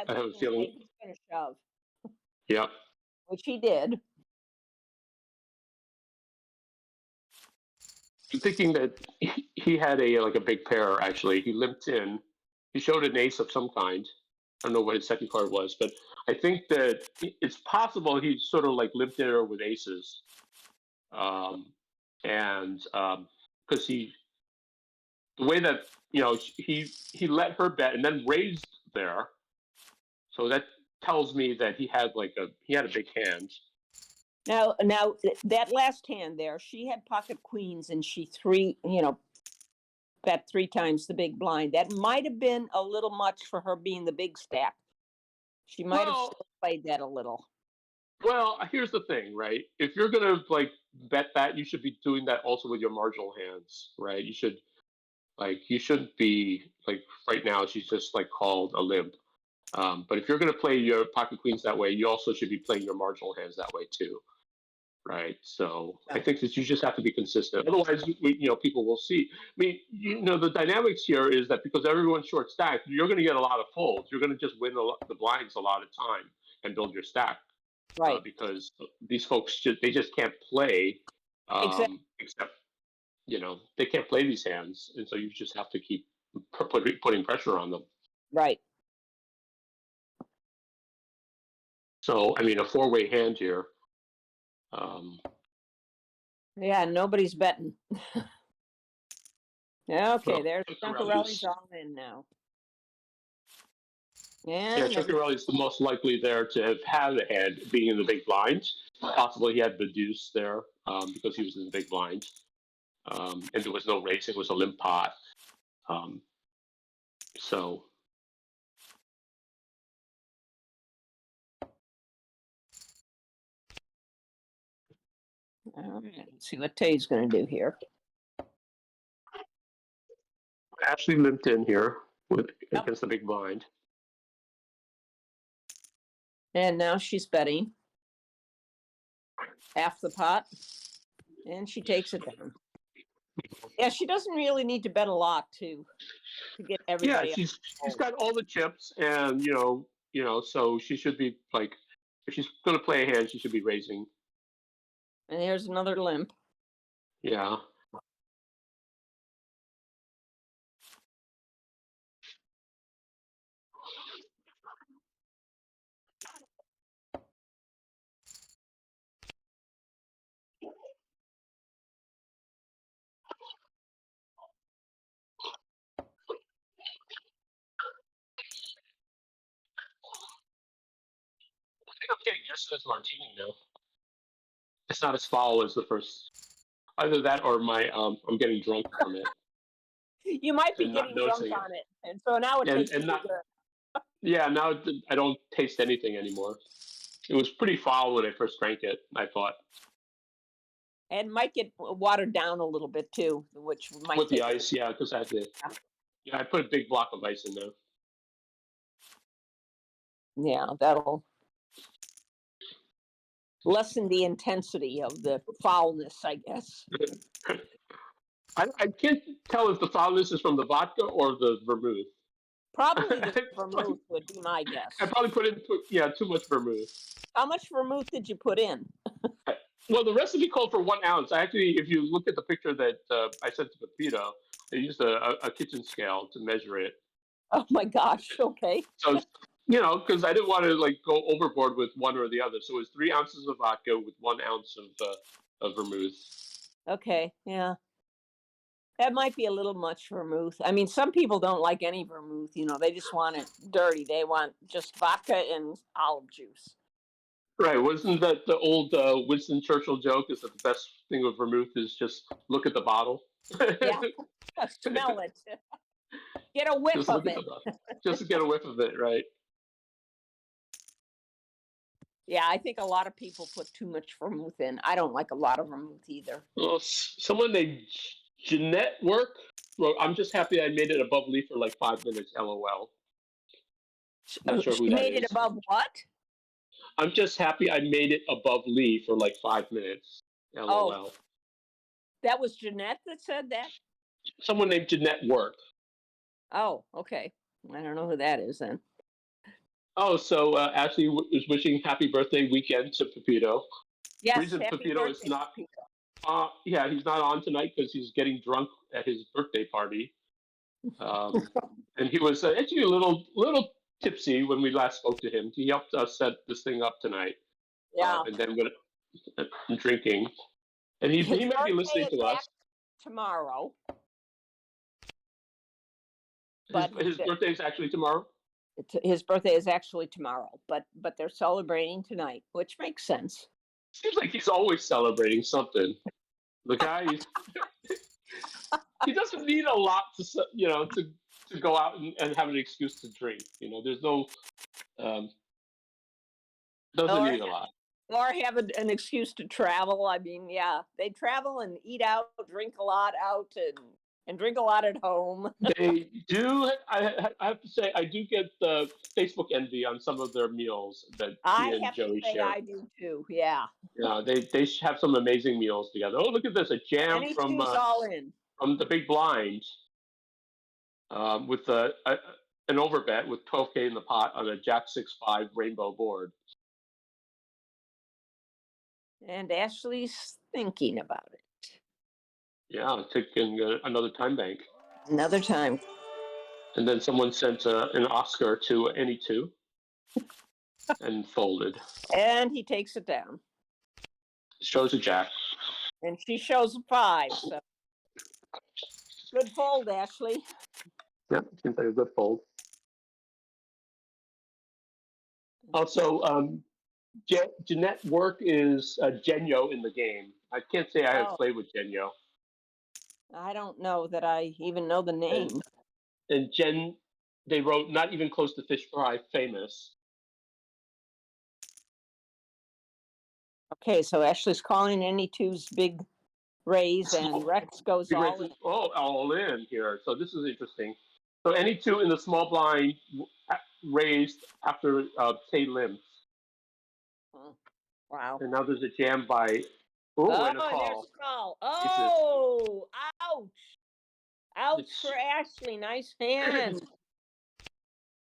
have a feeling he's going to shove. Yep. Which he did. I'm thinking that he had a big pair. Actually, he limped in. He showed an ace of some kind. I don't know what his second card was, but I think that it's possible he sort of limped in with aces, and because the way that he let her bet and then raised there, so that tells me that he had a big hand. Now that last hand there, she had pocket queens and she bet 3 times the big blind. That might have been a little much for her being the big stack. She might have still played that a little. Well, here's the thing, right? If you're gonna bet that, you should be doing that also with your marginal hands, right? You should you shouldn't be right now. She's just called a limp. But if you're gonna play your pocket queens that way, you also should be playing your marginal hands that way too. Right. So I think that you just have to be consistent. Otherwise, people will see. I mean, the dynamics here is that because everyone's short stacked, you're going to get a lot of folds. You're going to just win the blinds a lot of time and build your stack. Right. Because these folks just can't play. Except they can't play these hands, and so you just have to keep putting pressure on them. Right. So I mean, a 4-way hand here. Yeah, nobody's betting. Okay, there's Chunkarelli's all in now. Yeah, Chunkarelli's the most likely there to have had a hand being in the big blind. Possibly he had the deuce there because he was in the big blind. And there was no racing, it was a limp pot. So. All right, let's see what Tay's going to do here. Ashley limped in here against the big blind. And now she's betting half the pot, and she takes it down. Yeah, she doesn't really need to bet a lot to get everybody. Yeah, she's got all the chips, and so she should be like, if she's going to play a hand, she should be raising. And there's another limp. Yeah. I think I'm getting used to this martini now. It's not as foul as the first. Either that or I'm getting drunk from it You might be and not getting drunk noticing it. on it, and so now it tastes And really not, good. yeah, now I don't taste anything anymore. It was pretty foul when I first drank it, I thought. And might get watered down a little bit too, which might With the take ice, yeah, because I had to. Yeah, I put a big block of ice in there. Yeah, that'll lessen the intensity of the foulness, I guess. I can't tell if the foulness is from the vodka or the vermouth. Probably the vermouth would be my guess. I probably put in too much vermouth. How much vermouth did you put in? Well, the recipe called for 1 ounce. Actually, if you look at the picture that I sent to Pepito, I used a kitchen scale to measure it. Oh my gosh! Okay. So, because I didn't want to like go overboard with one or the other. So it was 3 ounces of vodka with 1 ounce of vermouth. Okay. Yeah. That might be a little much vermouth. I mean, some people don't like any vermouth. They just want it dirty. They want just vodka and olive juice. Right. Wasn't that the old Winston Churchill joke? Is that the best thing with vermouth is just look at the bottle? Yeah. Smell it. Get a whiff Just of look at it. the bottle. Just to get a whiff of it, right? Yeah, I think a lot of people put too much vermouth in. I don't like a lot of vermouth either. Well, someone named Jeanette Work wrote, "I'm just happy I made it above leaf for like 5 minutes. LOL." Not sure who She that made it is. above what? I'm just happy I made it above leaf for like 5 minutes. LOL. Oh, that was Jeanette that said that? Someone named Jeanette Work. Oh, okay. I don't know who that is then. Oh, so Ashley is wishing happy birthday weekend to Pepito. Yes, Reason happy Pepito birthday, is not. Pepito. Yeah, he's not on tonight because he's getting drunk at his birthday party. And he was actually a little tipsy when we last spoke to him. He helped us set this thing up tonight. Yeah. And then went drinking. And he might be listening to us. Tomorrow. His birthday is actually tomorrow? His birthday is actually tomorrow, but they're celebrating tonight, which makes sense. Seems like he's always celebrating something. The guy, he doesn't need a lot to go out and have an excuse to drink. There's no, doesn't need a lot. Or have an excuse to travel. I mean, yeah, they travel and eat out, drink a lot out, and drink a lot at home. They do. I have to say, I do get the Facebook envy on some of their meals that he and Joey share. I do too. Yeah. Yeah, they have some amazing meals together. Oh, look at this! A jam from the Big Blind, with an overbet with 12K in the pot on a Jack 6-5 rainbow board. And Ashley's thinking about it. Yeah, taking another time bank. Another time. And then someone sent an Oscar to any two and folded. And he takes it down. Shows a jack. And she shows a 5. So good fold, Ashley. Yeah, seems like a good fold. Also, Jeanette Work is Genyo in the game. I can't say I have played with Genyo. I don't know that I even know the name. And Jen, they wrote not even close to fish fry famous. Okay, so Ashley's calling any two's big raise, and Rex goes all in. Oh, all in here. So this is interesting. So any two in the small blind raised after Tay limps. Wow. And now there's a jam by. And a call. There's a call. Oh, ouch. Ouch for Ashley. Nice hand.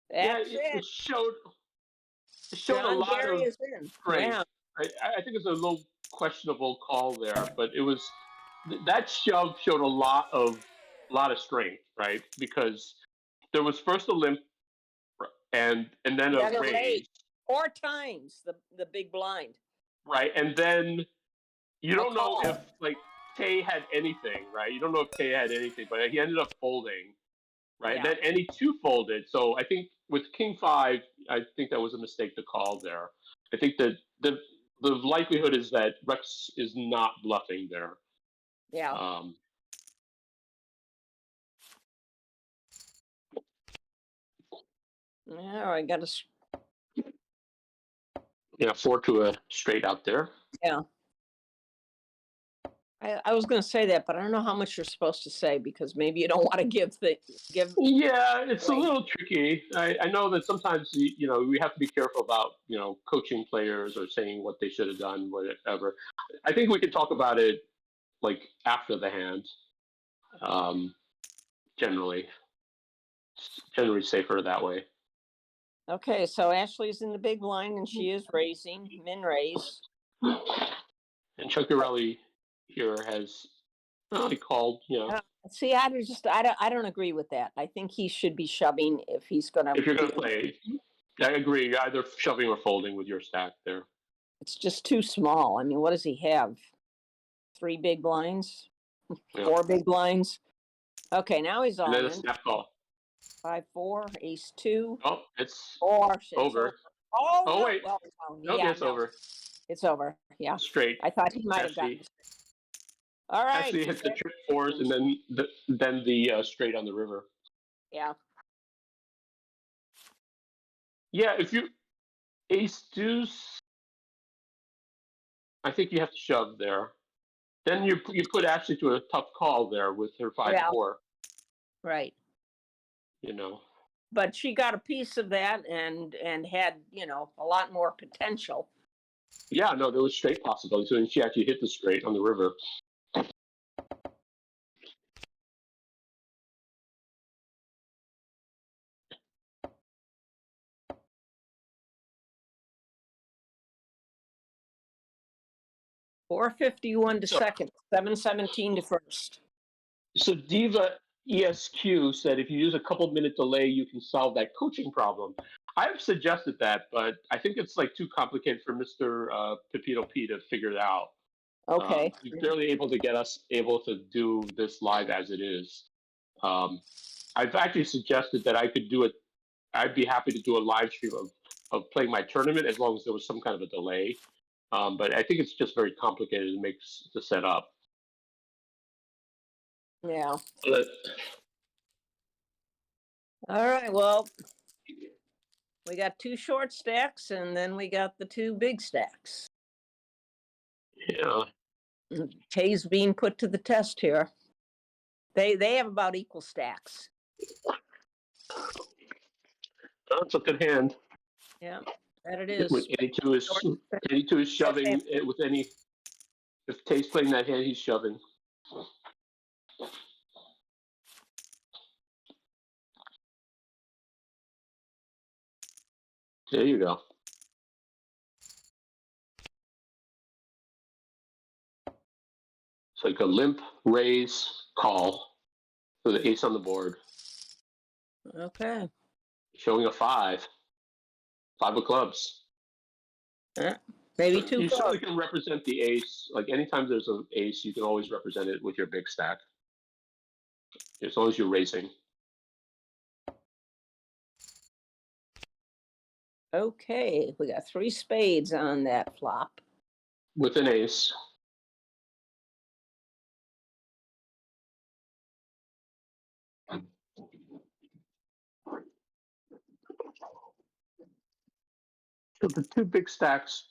It showed. it showed a John lot Gary of is in. strength. Yeah. I think it's a little questionable call there, but it was that shove showed a lot of strength, right? Because there was first a limp and then a Then a raise. raise, 4 times the big blind. right? And then you A don't know call. if like Tay had anything, right? You don't know if Tay had anything, but he ended up folding, right? Yeah. Then any two folded. So I think with King 5, I think that was a mistake to call there. I think that the likelihood is that Rex is not bluffing there. Yeah. Yeah, I got a. Yeah, 4 to a straight out there. Yeah. I was going to say that, but I don't know how much you're supposed to say because maybe you don't want to give. Yeah, it's a little tricky. I know that sometimes we have to be careful about coaching players or saying what they should have done, whatever. I think we can talk about it like after the hand. Generally safer that way. Okay, so Ashley's in the big blind and she is raising, min raise. And Chuckarelli here has he called, See, I don't agree with that. I think he should be shoving if he's going to. If you're going to play, I agree. Either shoving or folding with your stack there. It's just too small. I mean, what does he have? 3 big blinds? Yeah. 4 big blinds? Okay, now he's all and then in. a snap call. 5-4, ace 2. Oh, it's over. over. Oh, Oh, no. wait. Well, Okay, it's over. It's over. Yeah. Straight. I thought he might have gotten. All right. Actually hit the trick 4s and then the straight on the river. Yeah. Yeah, if you ace deuce, I think you have to shove there. Then you put Ashley to a tough call there with her 5-4. Right. But she got a piece of that and had a lot more potential. Yeah, no, there was straight possibilities, and she actually hit the straight on the river. $4.51 to second, $7.17 to first. So Diva ESQ said if you use a couple minute delay, you can solve that coaching problem. I've suggested that, but I think it's like too complicated for Mr. Pepito P to figure it out. Okay. He's barely able to get us able to do this live as it is. I've actually suggested that I could do it. I'd be happy to do a live stream of playing my tournament as long as there was some kind of a delay. But I think it's just very complicated to make the setup. Yeah. All right. Well, we got 2 short stacks and then we got the 2 big stacks. Yeah. Tay's being put to the test here. They have about equal stacks. That's a good hand. Yeah, that it is. With 82 is shoving it with any. If Tay's playing that hand, he's shoving. There you go. It's like a limp raise call with the ace on the board. Okay. Showing a 5. 5 of clubs. Maybe so 2 you clubs. certainly can represent the ace. Like anytime there's an ace, you can always represent it with your big stack. As long as you're racing. Okay, we got 3 spades on that flop. With an ace. So the 2 big stacks,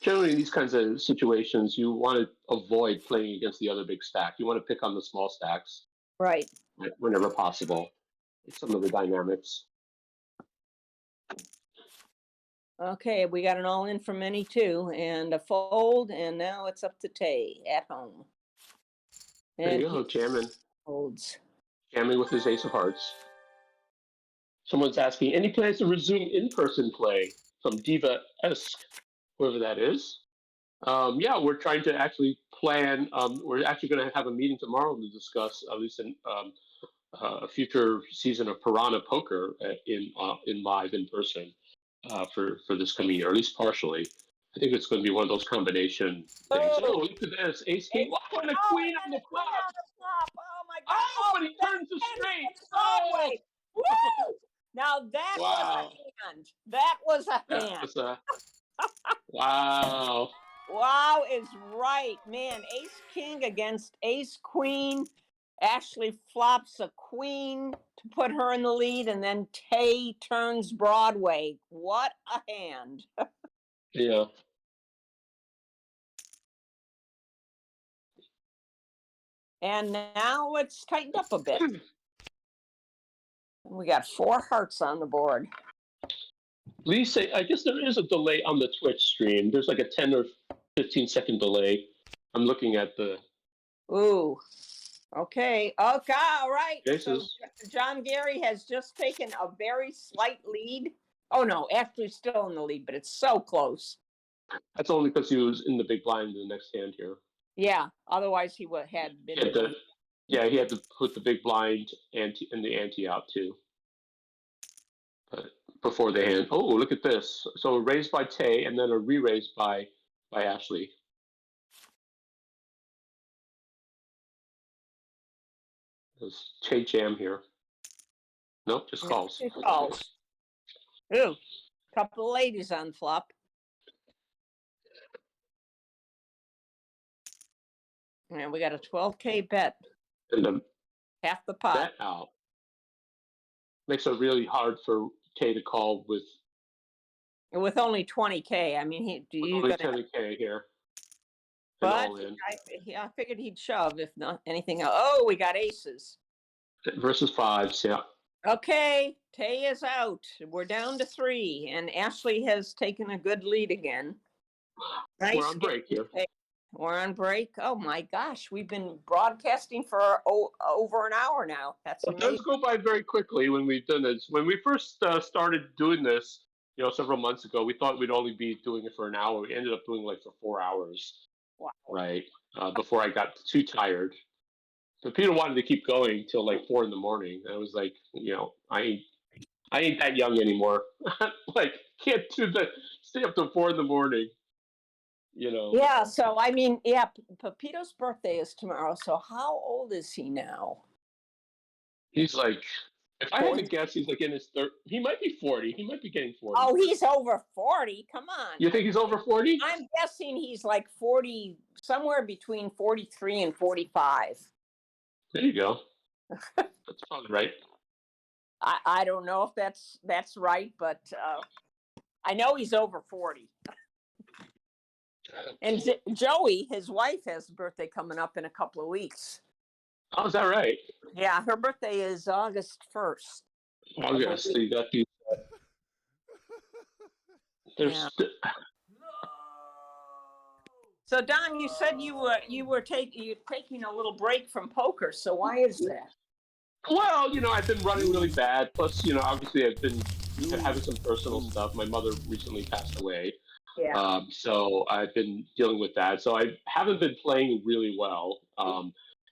generally in these kinds of situations, you want to avoid playing against the other big stack. You want to pick on the small stacks. Right. Whenever possible. It's some of the dynamics. Okay, we got an all-in from any 2 and a fold, and now it's up to Tay at home. And there you go, jamming. Folds. Jamming with his ace of hearts. Someone's asking, any plans to resume in-person play? from Diva-esque, whoever that is. Yeah, we're trying to actually plan. We're actually going to have a meeting tomorrow to discuss at least a future season of Piranha Poker in live in person for this coming year, at least partially. I think it's going to be one of those combination things. Oh, look at this, Ace King. Oh, and a queen on the flop. Oh my God! Oh, but he turns the straight. Oh, Woo! Now that was a wow. hand. That was a That hand. was a wow. Wow is right, man. Ace King against Ace Queen. Ashley flops a queen to put her in the lead, and then Tay turns Broadway. What a hand. Yeah. And now it's tightened up a bit. We got 4 hearts on the board. Lisa, I guess there is a delay on the Twitch stream. There's like a 10 or 15-second delay. I'm looking at the. Ooh. Okay. Okay. All right. Jesus. So John Gary has just taken a very slight lead. Oh no, actually still in the lead, but it's so close. That's only because he was in the big blind in the next hand here. Yeah. Otherwise, he had been. He had to put the big blind and the ante out too. But before the hand. Oh, look at this. So a raise by Tay and then a re-raise by Ashley. There's Tay jam here. Nope, just calls. Calls. Ooh, couple of ladies on flop. And we got a 12K bet. And half the pot. Bet out. Makes it really hard for Tay to call with only 20K. I mean, only 20K here. But I figured he'd shove if not anything else. Oh, we got aces. Versus 5s, yeah. Okay, Tay is out. We're down to 3, and Ashley has taken a good lead again. Nice. We're on break here. We're on break. Oh my gosh, we've been broadcasting for over an hour now. That's amazing. It does go by very quickly when we've done this. When we first started doing this, several months ago, we thought we'd only be doing it for an hour. We ended up doing like for 4 hours. Wow. Right. Before I got too tired. So Peter wanted to keep going till like 4 in the morning. I was like, I ain't that young anymore. Like, can't stay up till 4 in the morning. Yeah, so I mean, Pepito's birthday is tomorrow. So how old is he now? He's like, if I had to guess, he's like in his he might be 40. He might be getting 40. Oh, he's over 40. Come on. You think he's over 40? I'm guessing he's like 40, somewhere between 43 and 45. There you go. That's probably right. I don't know if that's right, but I know he's over 40. And Joey, his wife, has a birthday coming up in a couple of weeks. Oh, is that right? Yeah, her birthday is August 1st. August. So you got these. There's. Yeah. So Don, you said you were taking a little break from poker. So why is that? Well, I've been running really bad. Plus, obviously I've been having some personal stuff. My mother recently passed away. Yeah. So I've been dealing with that. So I haven't been playing really well.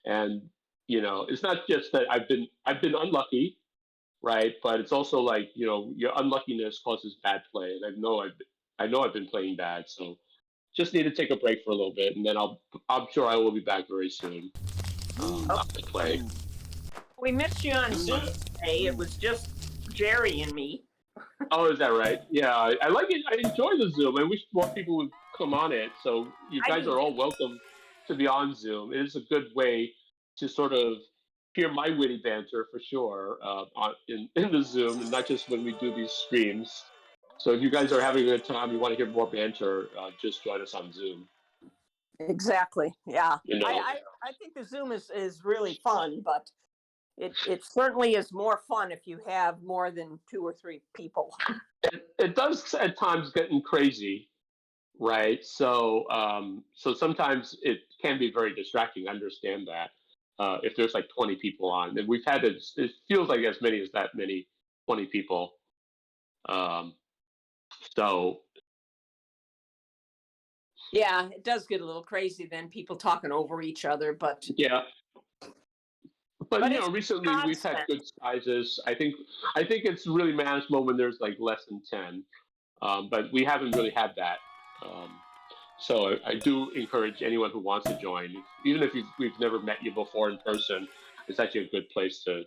And it's not just that I've been unlucky, right? But it's also like your unluckiness causes bad play, and I know I've been playing bad. So just need to take a break for a little bit, and then I'm sure I will be back very soon. To play. We missed you on Zoom today. It was just Jerry and me. Oh, is that right? Yeah, I like it. I enjoy the Zoom. I wish more people would come on it. So you guys are all welcome to be on Zoom. It is a good way to sort of hear my witty banter for sure in the Zoom, and not just when we do these streams. So if you guys are having a good time, you want to hear more banter, just join us on Zoom. Exactly. Yeah. I think the Zoom is really fun, but it certainly is more fun if you have more than 2 or 3 people. It does at times getting crazy, right? So so sometimes it can be very distracting. I understand that. If there's like 20 people on, and we've had it feels like as many as that many 20 people. So Yeah, it does get a little crazy then, people talking over each other, yeah, but it's recently we've had constant. good sizes. I think it's really manageable when there's like less than 10, but we haven't really had that. Um, so I do encourage anyone who wants to join, even if we've never met you before in person. It's actually a good place to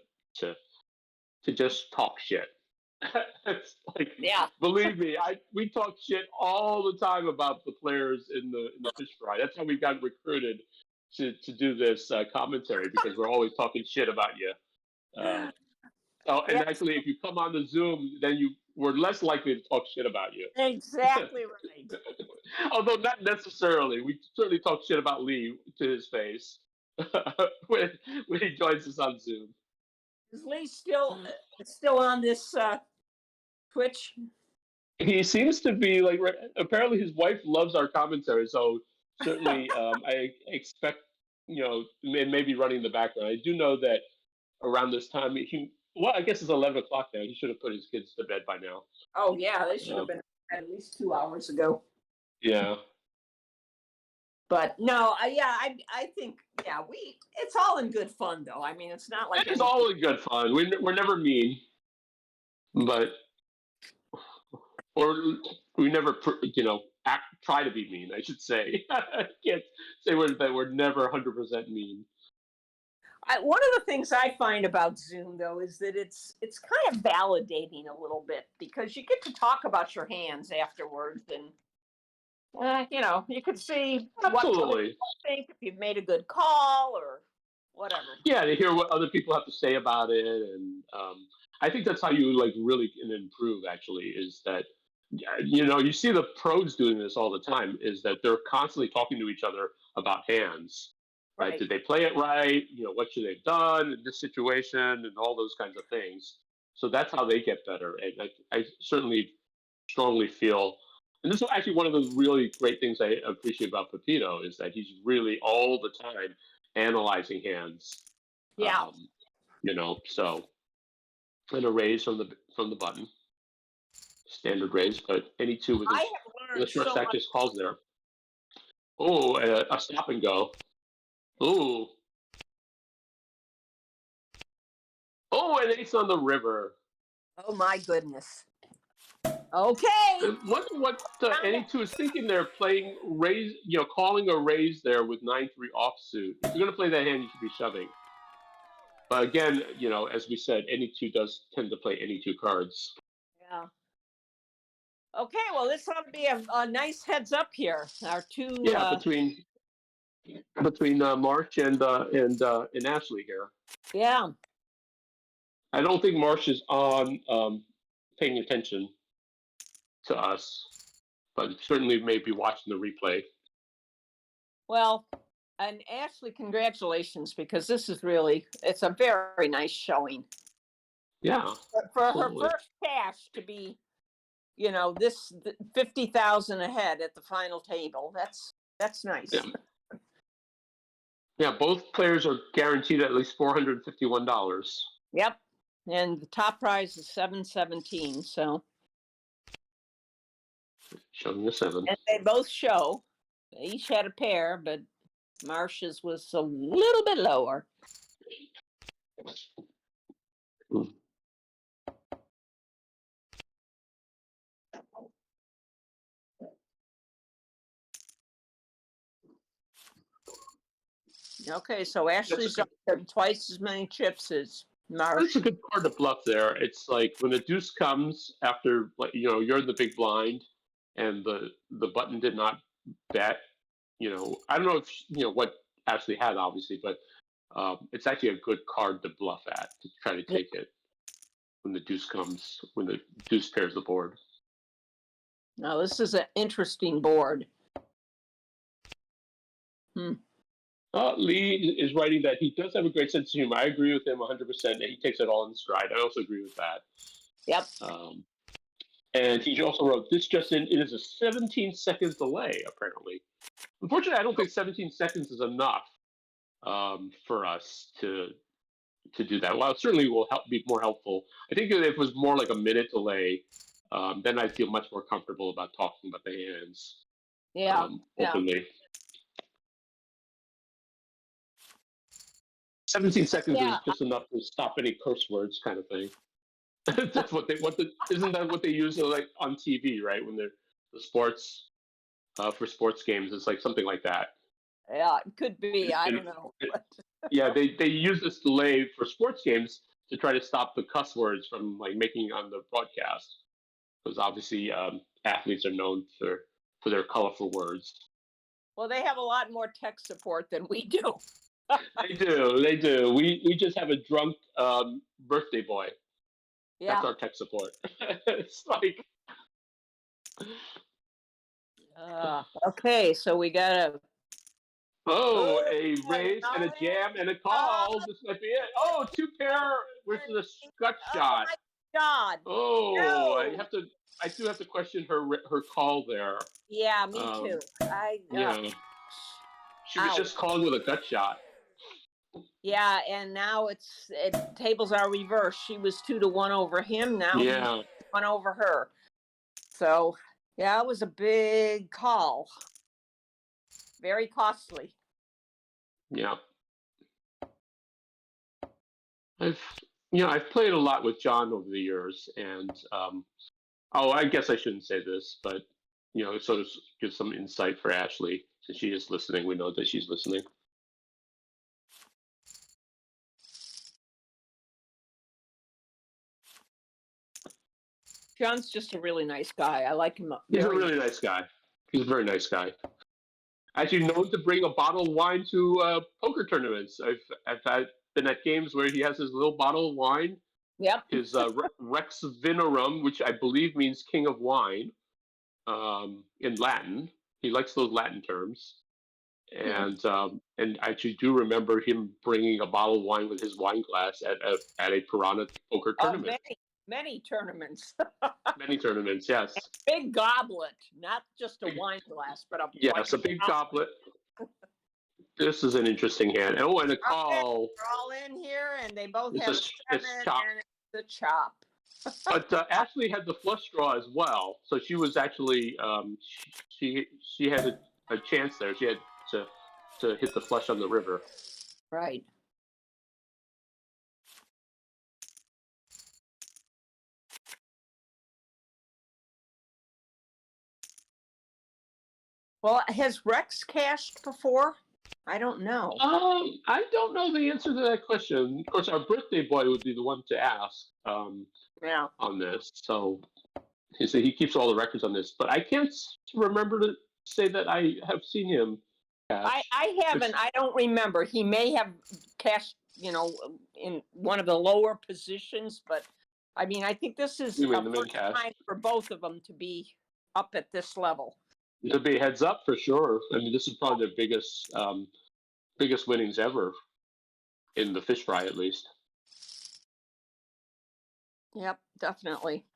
to just talk shit. It's like, Yeah. believe me, we talk shit all the time about the players in the fish fry. That's how we got recruited to do this commentary, because we're always talking shit about you. Uh, oh, and Yes, actually, if you come on the Zoom, then we're less likely to talk shit about you. exactly right. Although not necessarily. We certainly talk shit about Lee to his face when when he joins us on Zoom. Is Lee still on this Twitch? He seems to be like, apparently his wife loves our commentary, so certainly I expect, and maybe running in the background. I do know that around this time well, I guess it's 11 o'clock now. He should have put his kids to bed by now. Oh yeah, they should have Um, been at least 2 hours ago. yeah, But no, I think it's all in good fun though. I mean, it's not like it's any. all in good fun. We're never mean, but or we never try to be mean. I should say. I can't say we're never 100% mean. One of the things I find about Zoom though is that it's kind of validating a little bit because you get to talk about your hands afterwards, and you can see what other Absolutely. people think if you've made a good call or whatever. Yeah, to hear what other people have to say about it, and I think that's how you like really can improve. Actually, is that you see the pros doing this all the time. Is that they're constantly talking to each other about hands. Right? Right. Did they play it right? What should they have done in this situation, and all those kinds of things. So that's how they get better. And I certainly strongly feel, and this is actually one of the really great things I appreciate about Pepito is that he's really all the time analyzing hands. Yeah. So and a raise from the button, standard raise, but any two with I his have the learned short so stack much. just calls there. Oh, a stop and go. Oh, an ace on the river. Oh my goodness. Okay. And wonder what any two is thinking there, playing raise, calling a raise there with 9-3 offsuit. If you're going to play that hand, you should be shoving. But again, as we said, any two does tend to play any two cards. Yeah. Okay, well, this ought to be a nice heads up here. Our two. Yeah, between March and Ashley here. Yeah. I don't think Marsh is on paying attention to us, but certainly maybe watching the replay. Well, and Ashley, congratulations, because it's a very nice showing. Yeah. For Absolutely. her first cash to be, this 50,000 ahead at the final table. That's nice. Yeah. Yeah, both players are guaranteed at least $451. Yep. And the top prize is 717. So. Showing a 7. And they both show. They each had a pair, but Marsh's was a little bit lower. Okay, so Ashley's got twice as many chips as Marsh. That's a good card to bluff there. It's like when the deuce comes after, like, you're in the big blind and the button did not bet. I don't know if what Ashley had, obviously, but it's actually a good card to bluff at, to try to take it when the deuce comes, when the deuce pairs the board. Now, this is an interesting board. Lee is writing that he does have a great sense of humor. I agree with him 100%. And he takes it all in stride. I also agree with that. Yep. And he also wrote, this just in, it is a 17 seconds delay, apparently. Unfortunately, I don't think 17 seconds is enough for us to do that. Well, it certainly will be more helpful. I think if it was more like a minute delay, then I feel much more comfortable about talking about the hands Yeah. openly. 17 seconds is just enough to stop any curse words, kind of thing. That's what isn't that what they use like on TV, right? When they're the sports for sports games, it's like something like that. Yeah, it could be. I don't know. Yeah, they use this delay for sports games to try to stop the cuss words from like making on the broadcast, because obviously athletes are known for their colorful words. Well, they have a lot more tech support than we do. They do. We just have a drunk birthday boy. Yeah. That's our tech support. It's like. Okay, so we got a. Oh, a raise and a jam and a call. This might be it. Oh, 2 pair with the gut shot. Oh my God! Oh, No. I do have to question her call there. Yeah, me too. Yeah. She was just calling with a gut shot. Yeah, and now tables are reversed. She was 2-1 over him. Now he's 1 over her. So yeah, it was a big call. Very costly. Yeah. I've played a lot with John over the years, and I guess I shouldn't say this, but it sort of gives some insight for Ashley since she is listening. We know that she's listening. John's just a really nice guy. I like him. He's a really nice guy. He's a very nice guy. Actually known to bring a bottle of wine to poker tournaments. I've been at games where he has his little bottle of wine. Yep. His Rex Vinorum, which I believe means king of wine in Latin. He likes those Latin terms. And I actually do remember him bringing a bottle of wine with his wine glass at a Piranha poker tournament. Many tournaments. Many tournaments, yes. A big goblet, not just a wine glass, but a big goblet. This is an interesting hand. And a call. They're all in here, and they both have a 7, and it's a chop. But Ashley had the flush draw as well, so she was actually she had a chance there. She had to hit the flush on the river. Right. Well, has Rex cashed before? I don't know. I don't know the answer to that question. Of course, our birthday boy would be the one to ask on this. So he keeps all the records on this, but I can't remember to say that I have seen him cash. I haven't. I don't remember. He may have cashed, in one of the lower positions, but I mean, I think this is a first time for both of them to be up at this level. To be heads up for sure. I mean, this is probably their biggest winnings ever in the fish fry, at least. Yep, definitely.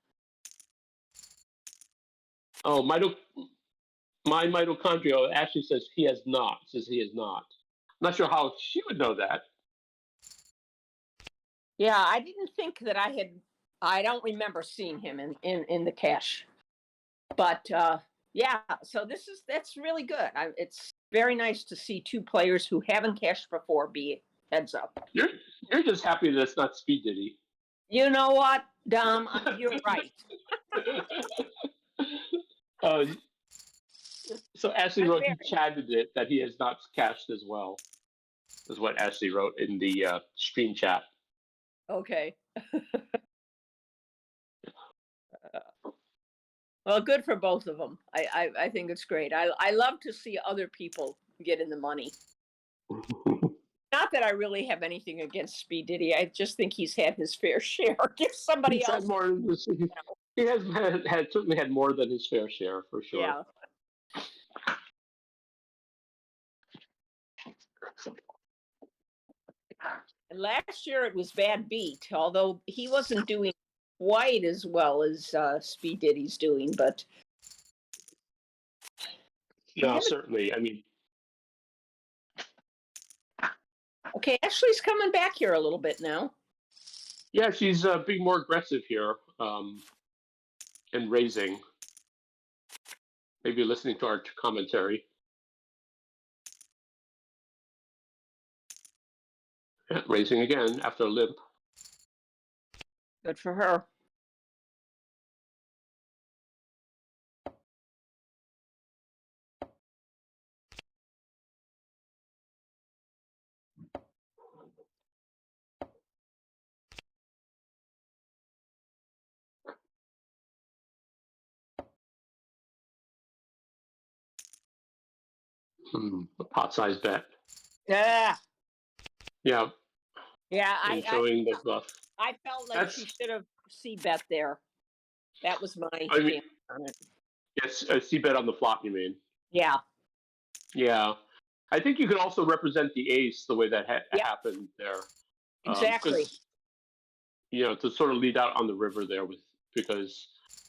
Oh, my mitochondria actually says he has not. I'm not sure how she would know that. Yeah, I didn't think that I don't remember seeing him in the cash. But yeah, so that's really good. It's very nice to see 2 players who haven't cashed before be heads up. You're just happy that it's not Speed Diddy. You know what, Dom? You're right. So Ashley wrote he chatted it that he has not cashed as well. Is what Ashley wrote in the stream chat. Okay. Well, good for both of them. I think it's great. I love to see other people get in the money. Not that I really have anything against Speed Diddy. I just think he's had his fair share. Give somebody else. Had more, he has certainly had more than his fair share, for sure. Yeah. And last year it was Bad Beat, although he wasn't doing quite as well as Speed Diddy's doing, but no, certainly. I mean, okay, Ashley's coming back here a little bit now. Yeah, she's being more aggressive here, and raising. Maybe listening to our commentary. Yeah, raising again after a limp. Good for her. A pot-sized bet. Yeah. Yeah. Yeah, And showing the bluff. I felt like she should have c-bet there. That was my stance on it. Yes, a c-bet on the flop, you mean? Yeah. Yeah. I think you could also represent the ace the way that happened there. Exactly. To sort of lead out on the river there because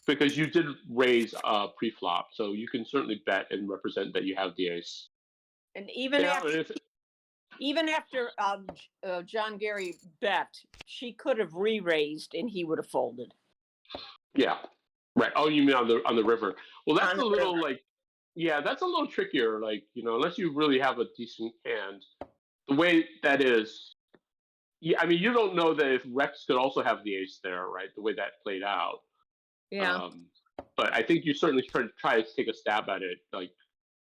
you did raise pre-flop, so you can certainly bet and represent that you have the ace. And even after John Gary bet, she could have re-raised and he would have folded. Yeah, right. Oh, you mean on the river? Well, that's On a the little river. like, yeah, that's a little trickier. Like, unless you really have a decent hand, the way that is. Yeah, I mean, you don't know that if Rex could also have the ace there, right? The way that played out. Yeah. But I think you certainly try to take a stab at it, like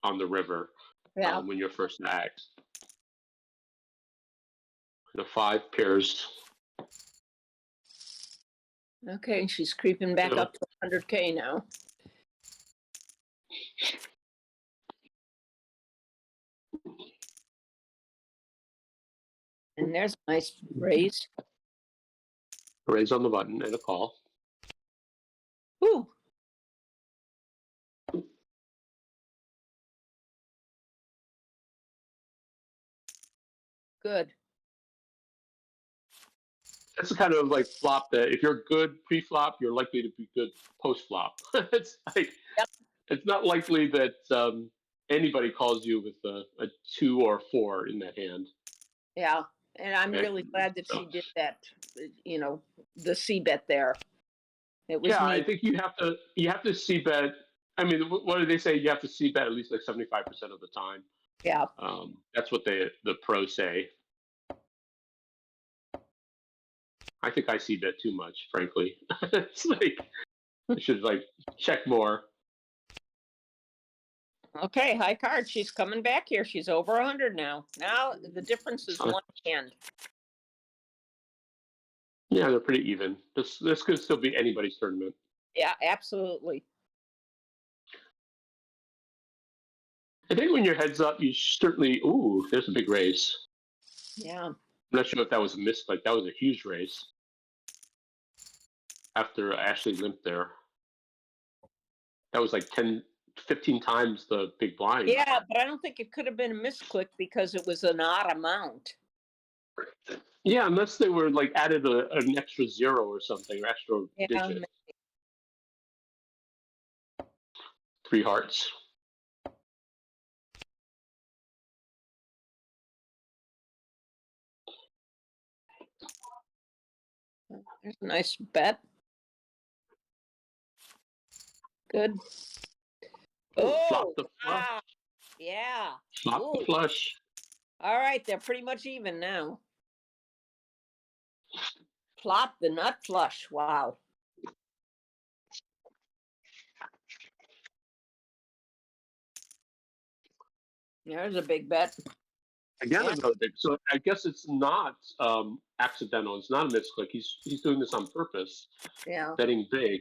on the river, Yeah. when you're first act. The 5 pairs. Okay, she's creeping back up to 100K now. And there's a nice raise. Raise on the button and a call. Ooh. Good. That's the kind of like flop that if you're good pre-flop, you're likely to be good post-flop. It's like, It's not likely that anybody calls you with a 2 or 4 in that hand. Yeah, and I'm really glad that she did that. The c-bet there. It was neat. I think you have to c-bet. I mean, what do they say? You have to c-bet at least like 75% of the time. Yeah. That's what the pros say. I think I c-bet too much, frankly. It's like I should check more. Okay, high card. She's coming back here. She's over 100 now. Now the difference is 1 hand. Yeah, they're pretty even. This could still be anybody's tournament. Yeah, absolutely. I think when your head's up, you certainly. Ooh, there's a big raise. Yeah. I'm not sure if that was a misclick. That was a huge raise. After Ashley limped there. That was like 15 times the big blind. Yeah, but I don't think it could have been a misclick because it was an odd amount. Yeah, unless they were added an extra 0 or something, or extra digit. Maybe. 3 hearts. There's a nice bet. Good. Flop the flush. Wow. Yeah. Flop the flush. All right, they're pretty much even now. Flop the nut flush. Wow. There's a big bet. Again, another big. So I guess it's not accidental. It's not a misclick. He's doing this on purpose. Yeah. Betting big,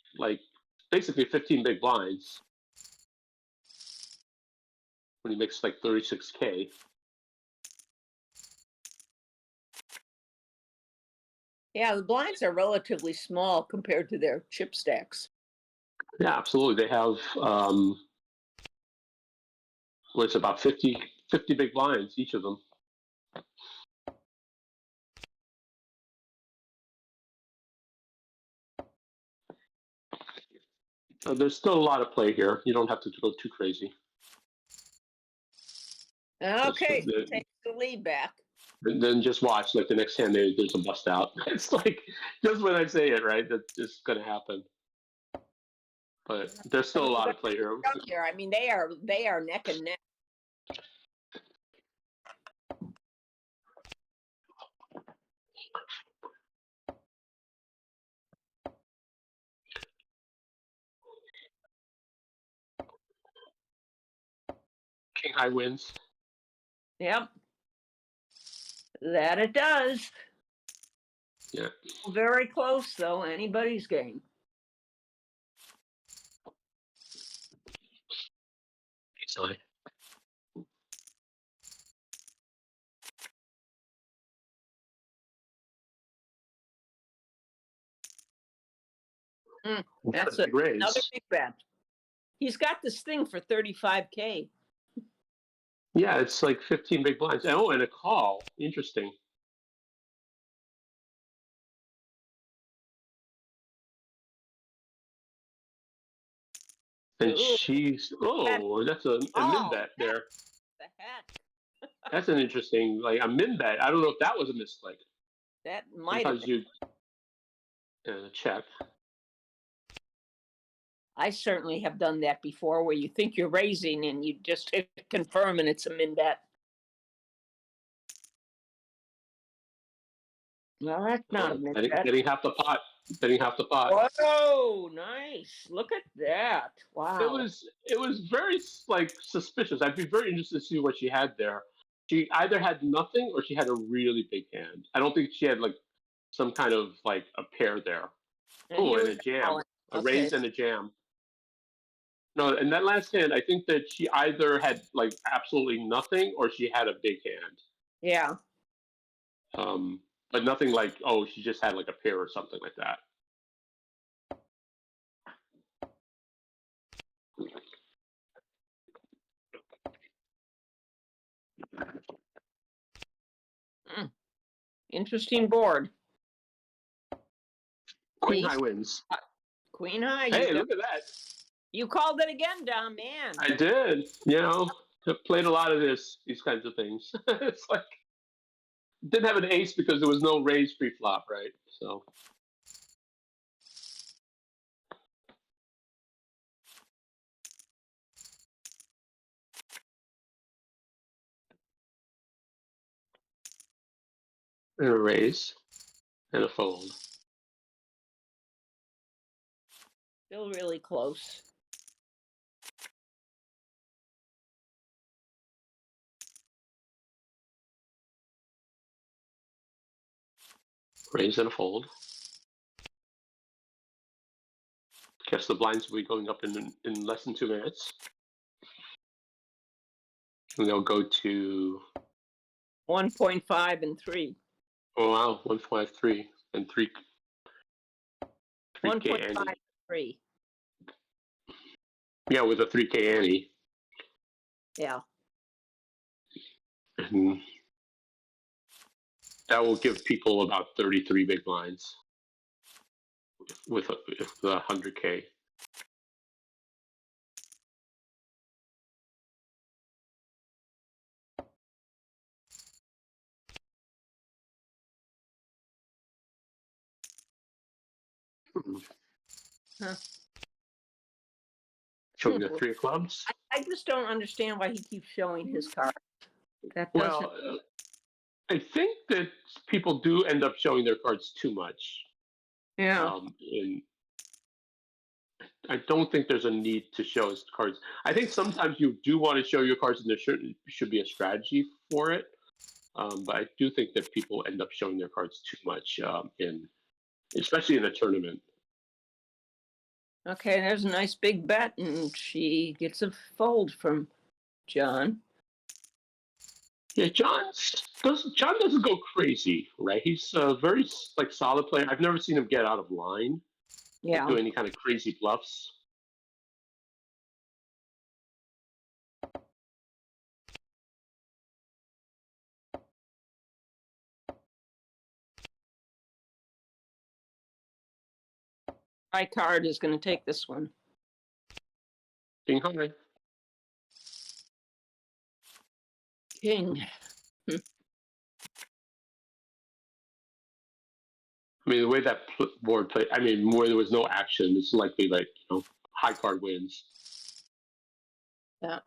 basically 15 big blinds. When he makes 36K. Yeah, the blinds are relatively small compared to their chip stacks. Yeah, absolutely. They have what's about 50 big blinds, each of them. There's still a lot of play here. You don't have to go too crazy. Okay, takes the lead back. And then just watch, the next hand there's a bust out. It's just when I say it, right? That's just going to happen. but there's still a lot of play here. Up here. I mean, they are neck and neck. King high wins. Yep. That it does. Yeah. Very close, though. Anybody's game. Easily. That's another big bet. He's got this thing for 35K. Yeah, it's like 15 big blinds. Oh, and a call. Interesting. And she's that's a min bet there. The heck? That's an interesting, like a min bet. I don't know if that was a misclick. That might have been. Check. I certainly have done that before, where you think you're raising and you just hit confirm and it's a min bet. Well, that's not a min bet. Getting half the pot. Getting half the pot. Whoa, nice! Look at that! Wow. It was very like suspicious. I'd be very interested to see what she had there. She either had nothing or she had a really big hand. I don't think she had like some kind of like a pair there. Oh, and a jam. A raise and a jam. No, in that last hand, I think that she either had like absolutely nothing or she had a big hand. Yeah. But nothing like, oh, she just had like a pair or something like that. Interesting board. Queen high wins. Queen high. Hey, look at that. You called it again, Dom, man. I did. You know, I've played a lot of these kinds of things. It's like, didn't have an ace because there was no raise pre-flop, right? So. And a raise and a fold. Still really close. Raise and a fold. Guess the blinds will be going up in less than 2 minutes. And they'll go to 1.5 and 3. Oh wow, 153 and 3. 1.5 and 3. Yeah, with a 3K ante. Yeah. And that will give people about 33 big blinds with the 100K. Huh. Showing the 3 of clubs. I just don't understand why he keeps showing his card. Well, I think that people do end up showing their cards too much. Yeah. And I don't think there's a need to show his cards. I think sometimes you do want to show your cards, and there should be a strategy for it. But I do think that people end up showing their cards too much, especially in a tournament. Okay, there's a nice big bet, and she gets a fold from John. Yeah, John doesn't go crazy, right? He's a very like solid player. I've never seen him get out of line. Yeah. Do any kind of crazy bluffs. My card is going to take this one. King high. King. I mean, the way that board played, I mean, where there was no action, it's likely like, high card wins. Yeah.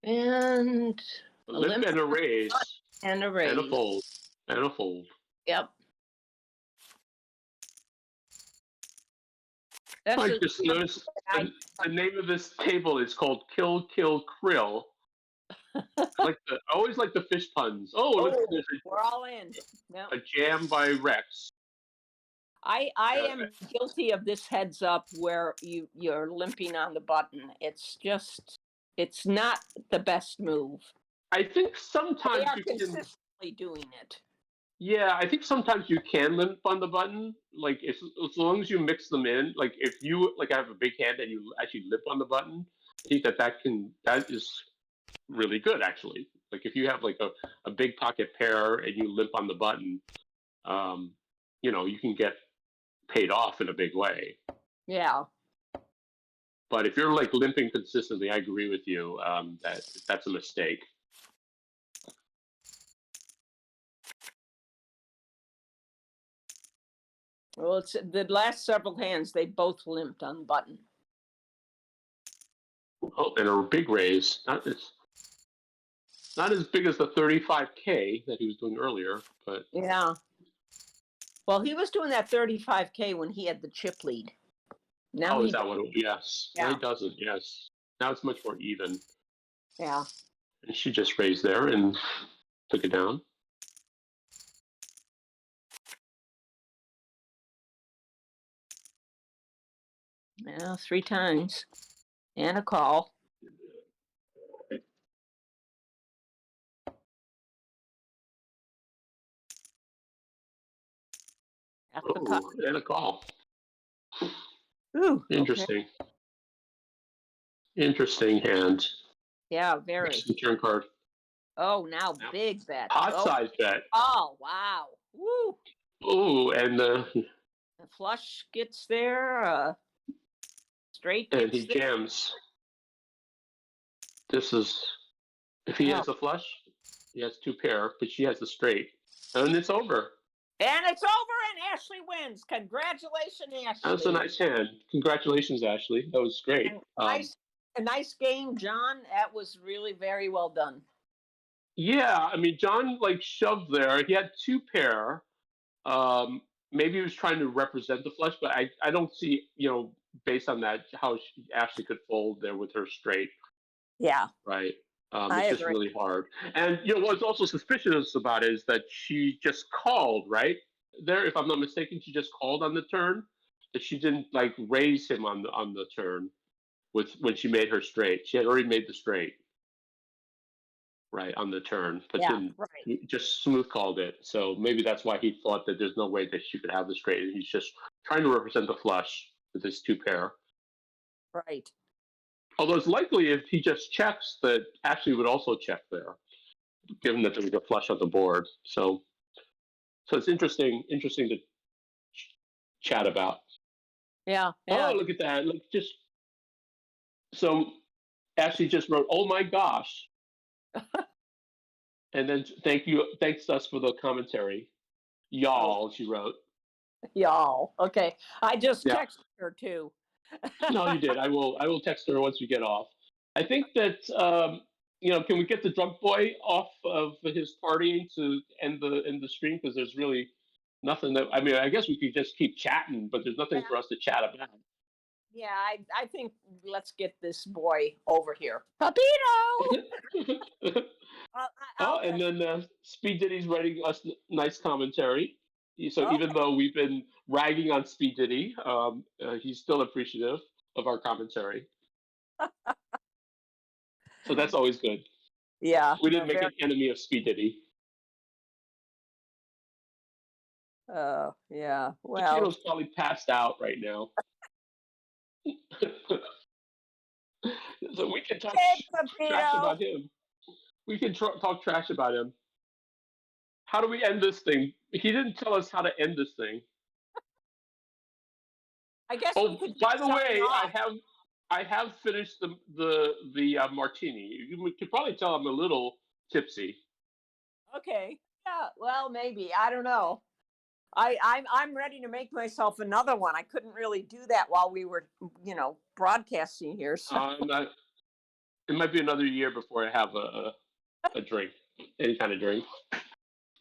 And A limp and a raise. And a raise. And a fold. And a fold. Yep. I just noticed the name of this table is called Kill KRILL. I always like the fish puns. Oh, look, there's we're all in. Yep. a jam by Rex. I am guilty of this heads up where you're limping on the button. It's not the best move. I think sometimes they are consistently doing it. Yeah, I think sometimes you can limp on the button. Like as long as you mix them in. Like if you have a big hand and you actually limp on the button, I think that is really good actually. Like if you have like a big pocket pair and you limp on the button, you can get paid off in a big way. Yeah. But if you're like limping consistently, I agree with you. That's a mistake. Well, it's the last several hands, they both limped on the button. Oh, and a big raise. Not as big as the 35K that he was doing earlier, but yeah. Well, he was doing that 35K when he had the chip lead. Now is that what? Yes. Yeah. Now he doesn't. Yes. Now it's much more even. Yeah. And she just raised there and took it down. Yeah, 3 times. And a call. And a call. Ooh, interesting. Okay. Interesting hand. Yeah, very. Turn card. Oh, now big bet. Hot size bet. Oh, wow. Woo. Ooh, and the flush gets there. Straight gets and he there. jams. This is if he has a flush, he has 2 pair, but she has a straight, and it's over. And it's over, and Ashley wins. Congratulations, Ashley. That was a nice hand. Congratulations, Ashley. That was great. A nice game, John. That was really very well done. Yeah, I mean, John shoved there. He had 2 pair. Maybe he was trying to represent the flush, but I don't see, based on that, how Ashley could fold there with her straight. Yeah. Right. It's just really hard. And what's also suspicious about it is that she just called right there. If I'm not mistaken, she just called on the turn. That she didn't raise him on the turn when she made her straight. She had already made the straight. Right on the turn, but then just smooth called it. So maybe that's why he thought that there's no way that she could have the straight. And he's just trying to represent the flush with his 2 pair. Right. Although it's likely if he just checks that Ashley would also check there, given that there was a flush on the board. So it's interesting to chat about. Yeah. Oh, look at that! So Ashley just wrote, "Oh my gosh." And then thanks us for the commentary. Y'all, she wrote. Y'all. Okay. I just texted her too. No, you did. I will text her once we get off. I think that can we get the drunk boy off of his partying to end the stream, because there's really nothing that I guess we could just keep chatting, but there's nothing for us to chat about. Yeah, I think let's get this boy over here. Papito! And then Speed Diddy's writing us nice commentary. So even though we've been ragging on Speed Diddy, he's still appreciative of our commentary. So that's always good. Yeah. We didn't make an enemy of Speed Diddy. Oh, yeah. Well, Papito's probably passed out right now. So we can talk trash about him. We can talk trash about him. How do we end this thing? He didn't tell us how to end this thing. I guess. Oh, by the way, I have finished the martini. You could probably tell I'm a little tipsy. Okay. Yeah. Well, maybe. I don't know. I'm ready to make myself another one. I couldn't really do that while we were, broadcasting here. So, Not, it might be another year before I have a drink, any kind of drink.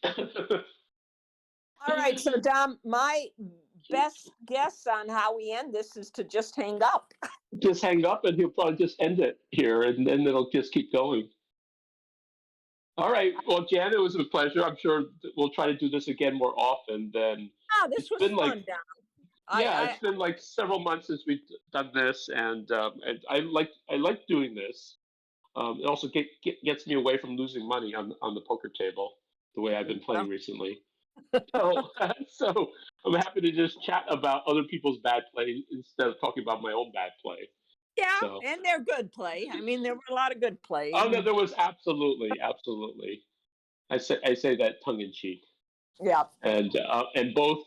all right. So, Dom, my best guess on how we end this is to just hang up. Just hang up and he'll probably just end it here and then it'll just keep going. All right. Well, Jan, it was a pleasure. I'm sure we'll try to do this again more often. Then Oh, this it's was been like, fun, Dom. yeah, I it's been like several months since we've done this, and I like doing this. It also gets me away from losing money on the poker table the way I've been playing recently. So, so I'm happy to just chat about other people's bad play instead of talking about my own bad play. yeah, So, and they're good play. I mean, there were a lot of good play. oh no, there was absolutely. I say that tongue in cheek, Yeah, and both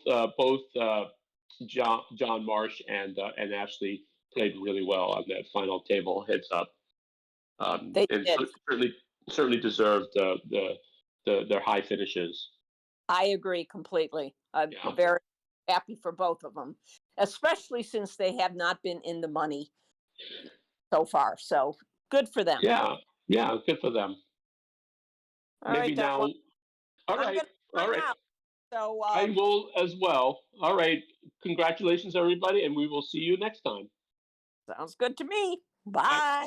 John Marsh and Ashley played really well on that final table heads up, they and did. certainly deserved their high finishes. I agree completely. I'm Yeah, very happy for both of them, especially since they have not been in the money so far. So good for them. yeah, yeah. Good for them. All right, Maybe Don. now. Well, All I'm right, going to all sign right. out. So I will as well. All right. Congratulations, everybody, and we will see you next time. sounds good to me. Bye. Bye.